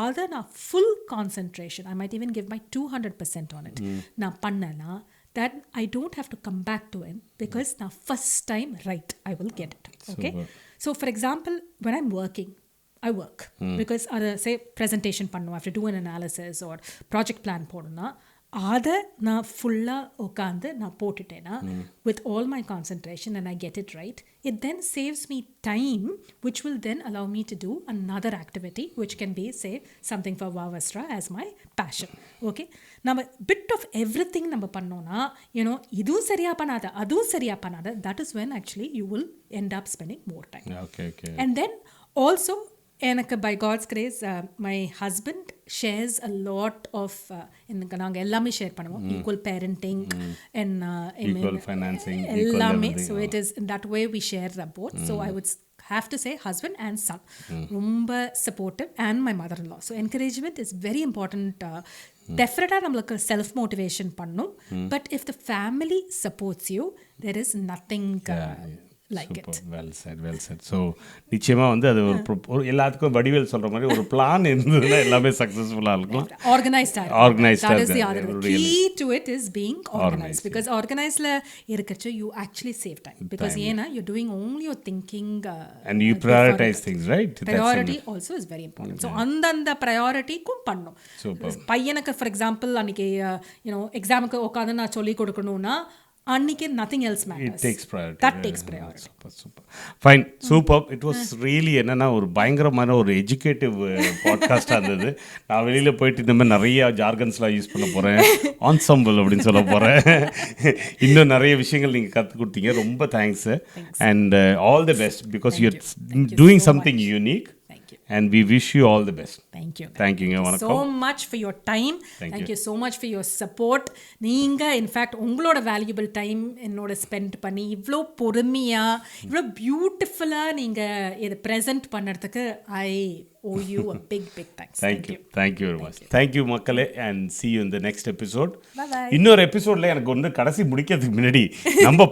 Speaker 2: adha na full concentration, I might even give my 200% on it, na pannana that I don't have to come back to it, because na first time right I will get it. Okay. So for example, when I'm working, I work because say presentation pannu, I have to do an analysis or project plan poduna, அதை நான் ஃபுல்லாக உட்காந்து நான் போட்டுட்டேன்னா with all my concentration and I get it right, it then saves me time which will then allow me to do another activity which can be, say, something for Wow Vastra as my passion. Okay, நம்ம bit of everything நம்ம பண்ணோன்னா இதுவும் சரியாக பண்ணாத அதுவும் சரியாக பண்ணாத, that is when actually you will end up spending more time.
Speaker 1: Okay.
Speaker 2: And then also எனக்கு by God's grace my husband shares a lot of எனக்கு நாங்கள் எல்லாமே ஷேர் பண்ணுவோம், equal parenting and
Speaker 1: equal financing,
Speaker 2: எல்லாமே. So it is in that way we share both. So I would have to say husband and son ரொம்ப supportive, and my mother-in-law. So encouragement is very important. டெஃபினட்டாக நம்மளுக்கு self motivation பண்ணும், but if the family supports you there is nothing like
Speaker 1: Super.
Speaker 2: it.
Speaker 1: Well said. So நிச்சயமாக வந்து அது ஒரு எல்லாத்துக்கும் வடிவேல் சொல்கிற மாதிரி ஒரு பிளான் இருந்ததுன்னா எல்லாமே சக்ஸஸ்ஃபுல்லாக இருக்கும்.
Speaker 2: Organized. That is the other key to it is being organized. Because organized இருக்கச்சு you actually save time. Because ஏன்னா you're doing only your thinking.
Speaker 1: And you prioritize things, right?
Speaker 2: Priority also is very important. So அந்த ப்ரையாரிட்டிக்கும் பண்ணும். பையனுக்கு for example அன்றைக்கி எக்ஸாமுக்கு உட்காந்து நான் சொல்லி கொடுக்கணும்னா அன்னைக்கு nothing else matters.
Speaker 1: It takes priority.
Speaker 2: That takes priority.
Speaker 1: Super. Fine. Super. It was really என்னன்னா ஒரு பயங்கரமான ஒரு எஜுகேட்டிவ் பாட்காஸ்டாக இருந்தது. நான் வெளியில் போயிட்டு இந்த மாதிரி நிறைய ஜார்கன்ஸ்லாம் யூஸ் பண்ண போகிறேன், ensemble அப்படின்னு சொல்ல போகிறேன். இன்னும் நிறைய விஷயங்கள் நீங்கள் கற்றுக் கொடுத்தீங்க. ரொம்ப thanks and all the best, because you are doing something unique. And we wish you all the best.
Speaker 2: Thank you.
Speaker 1: Thank you
Speaker 2: so much for your time. Thank you so much for your support. நீங்க in fact உங்களோட valuable time என்னோட spend பண்ணி இவ்ளோ பொறுமையா இவ்ளோ பியூட்டிஃபுல்லா நீங்க இதை present பண்ணறதுக்கு I owe you a big thanks.
Speaker 1: Thank you very much. Thank you மக்களே, and see you in the next episode.
Speaker 2: Bye.
Speaker 1: இன்னொரு எபிசோட்ல எனக்கு ஒன்று கடைசி முடிக்கிறதுக்கு முன்னாடி நம்ம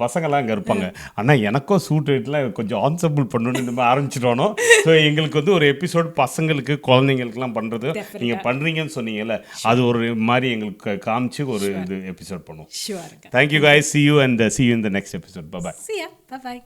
Speaker 1: பசங்களாம் அங்கே இருப்பாங்க, ஆனால் எனக்கும் சூட் ரேட்லாம் கொஞ்சம் ensemble பண்ணணும்னு நம்ம ஆரம்பிச்சிட்டோம். ஸோ எங்களுக்கு வந்து ஒரு எபிசோட் பசங்களுக்கு குழந்தைங்களுக்குலாம் பண்ணுறது நீங்கள் பண்ணுறீங்கன்னு சொன்னீங்கல்ல, அது ஒரு மாதிரி எங்களுக்கு காமிச்சு ஒரு இது எபிசோட் பண்ணுவோம்.
Speaker 2: Sure.
Speaker 1: Thank you guys. See you in the next episode. Bye.
Speaker 2: See ya. Bye.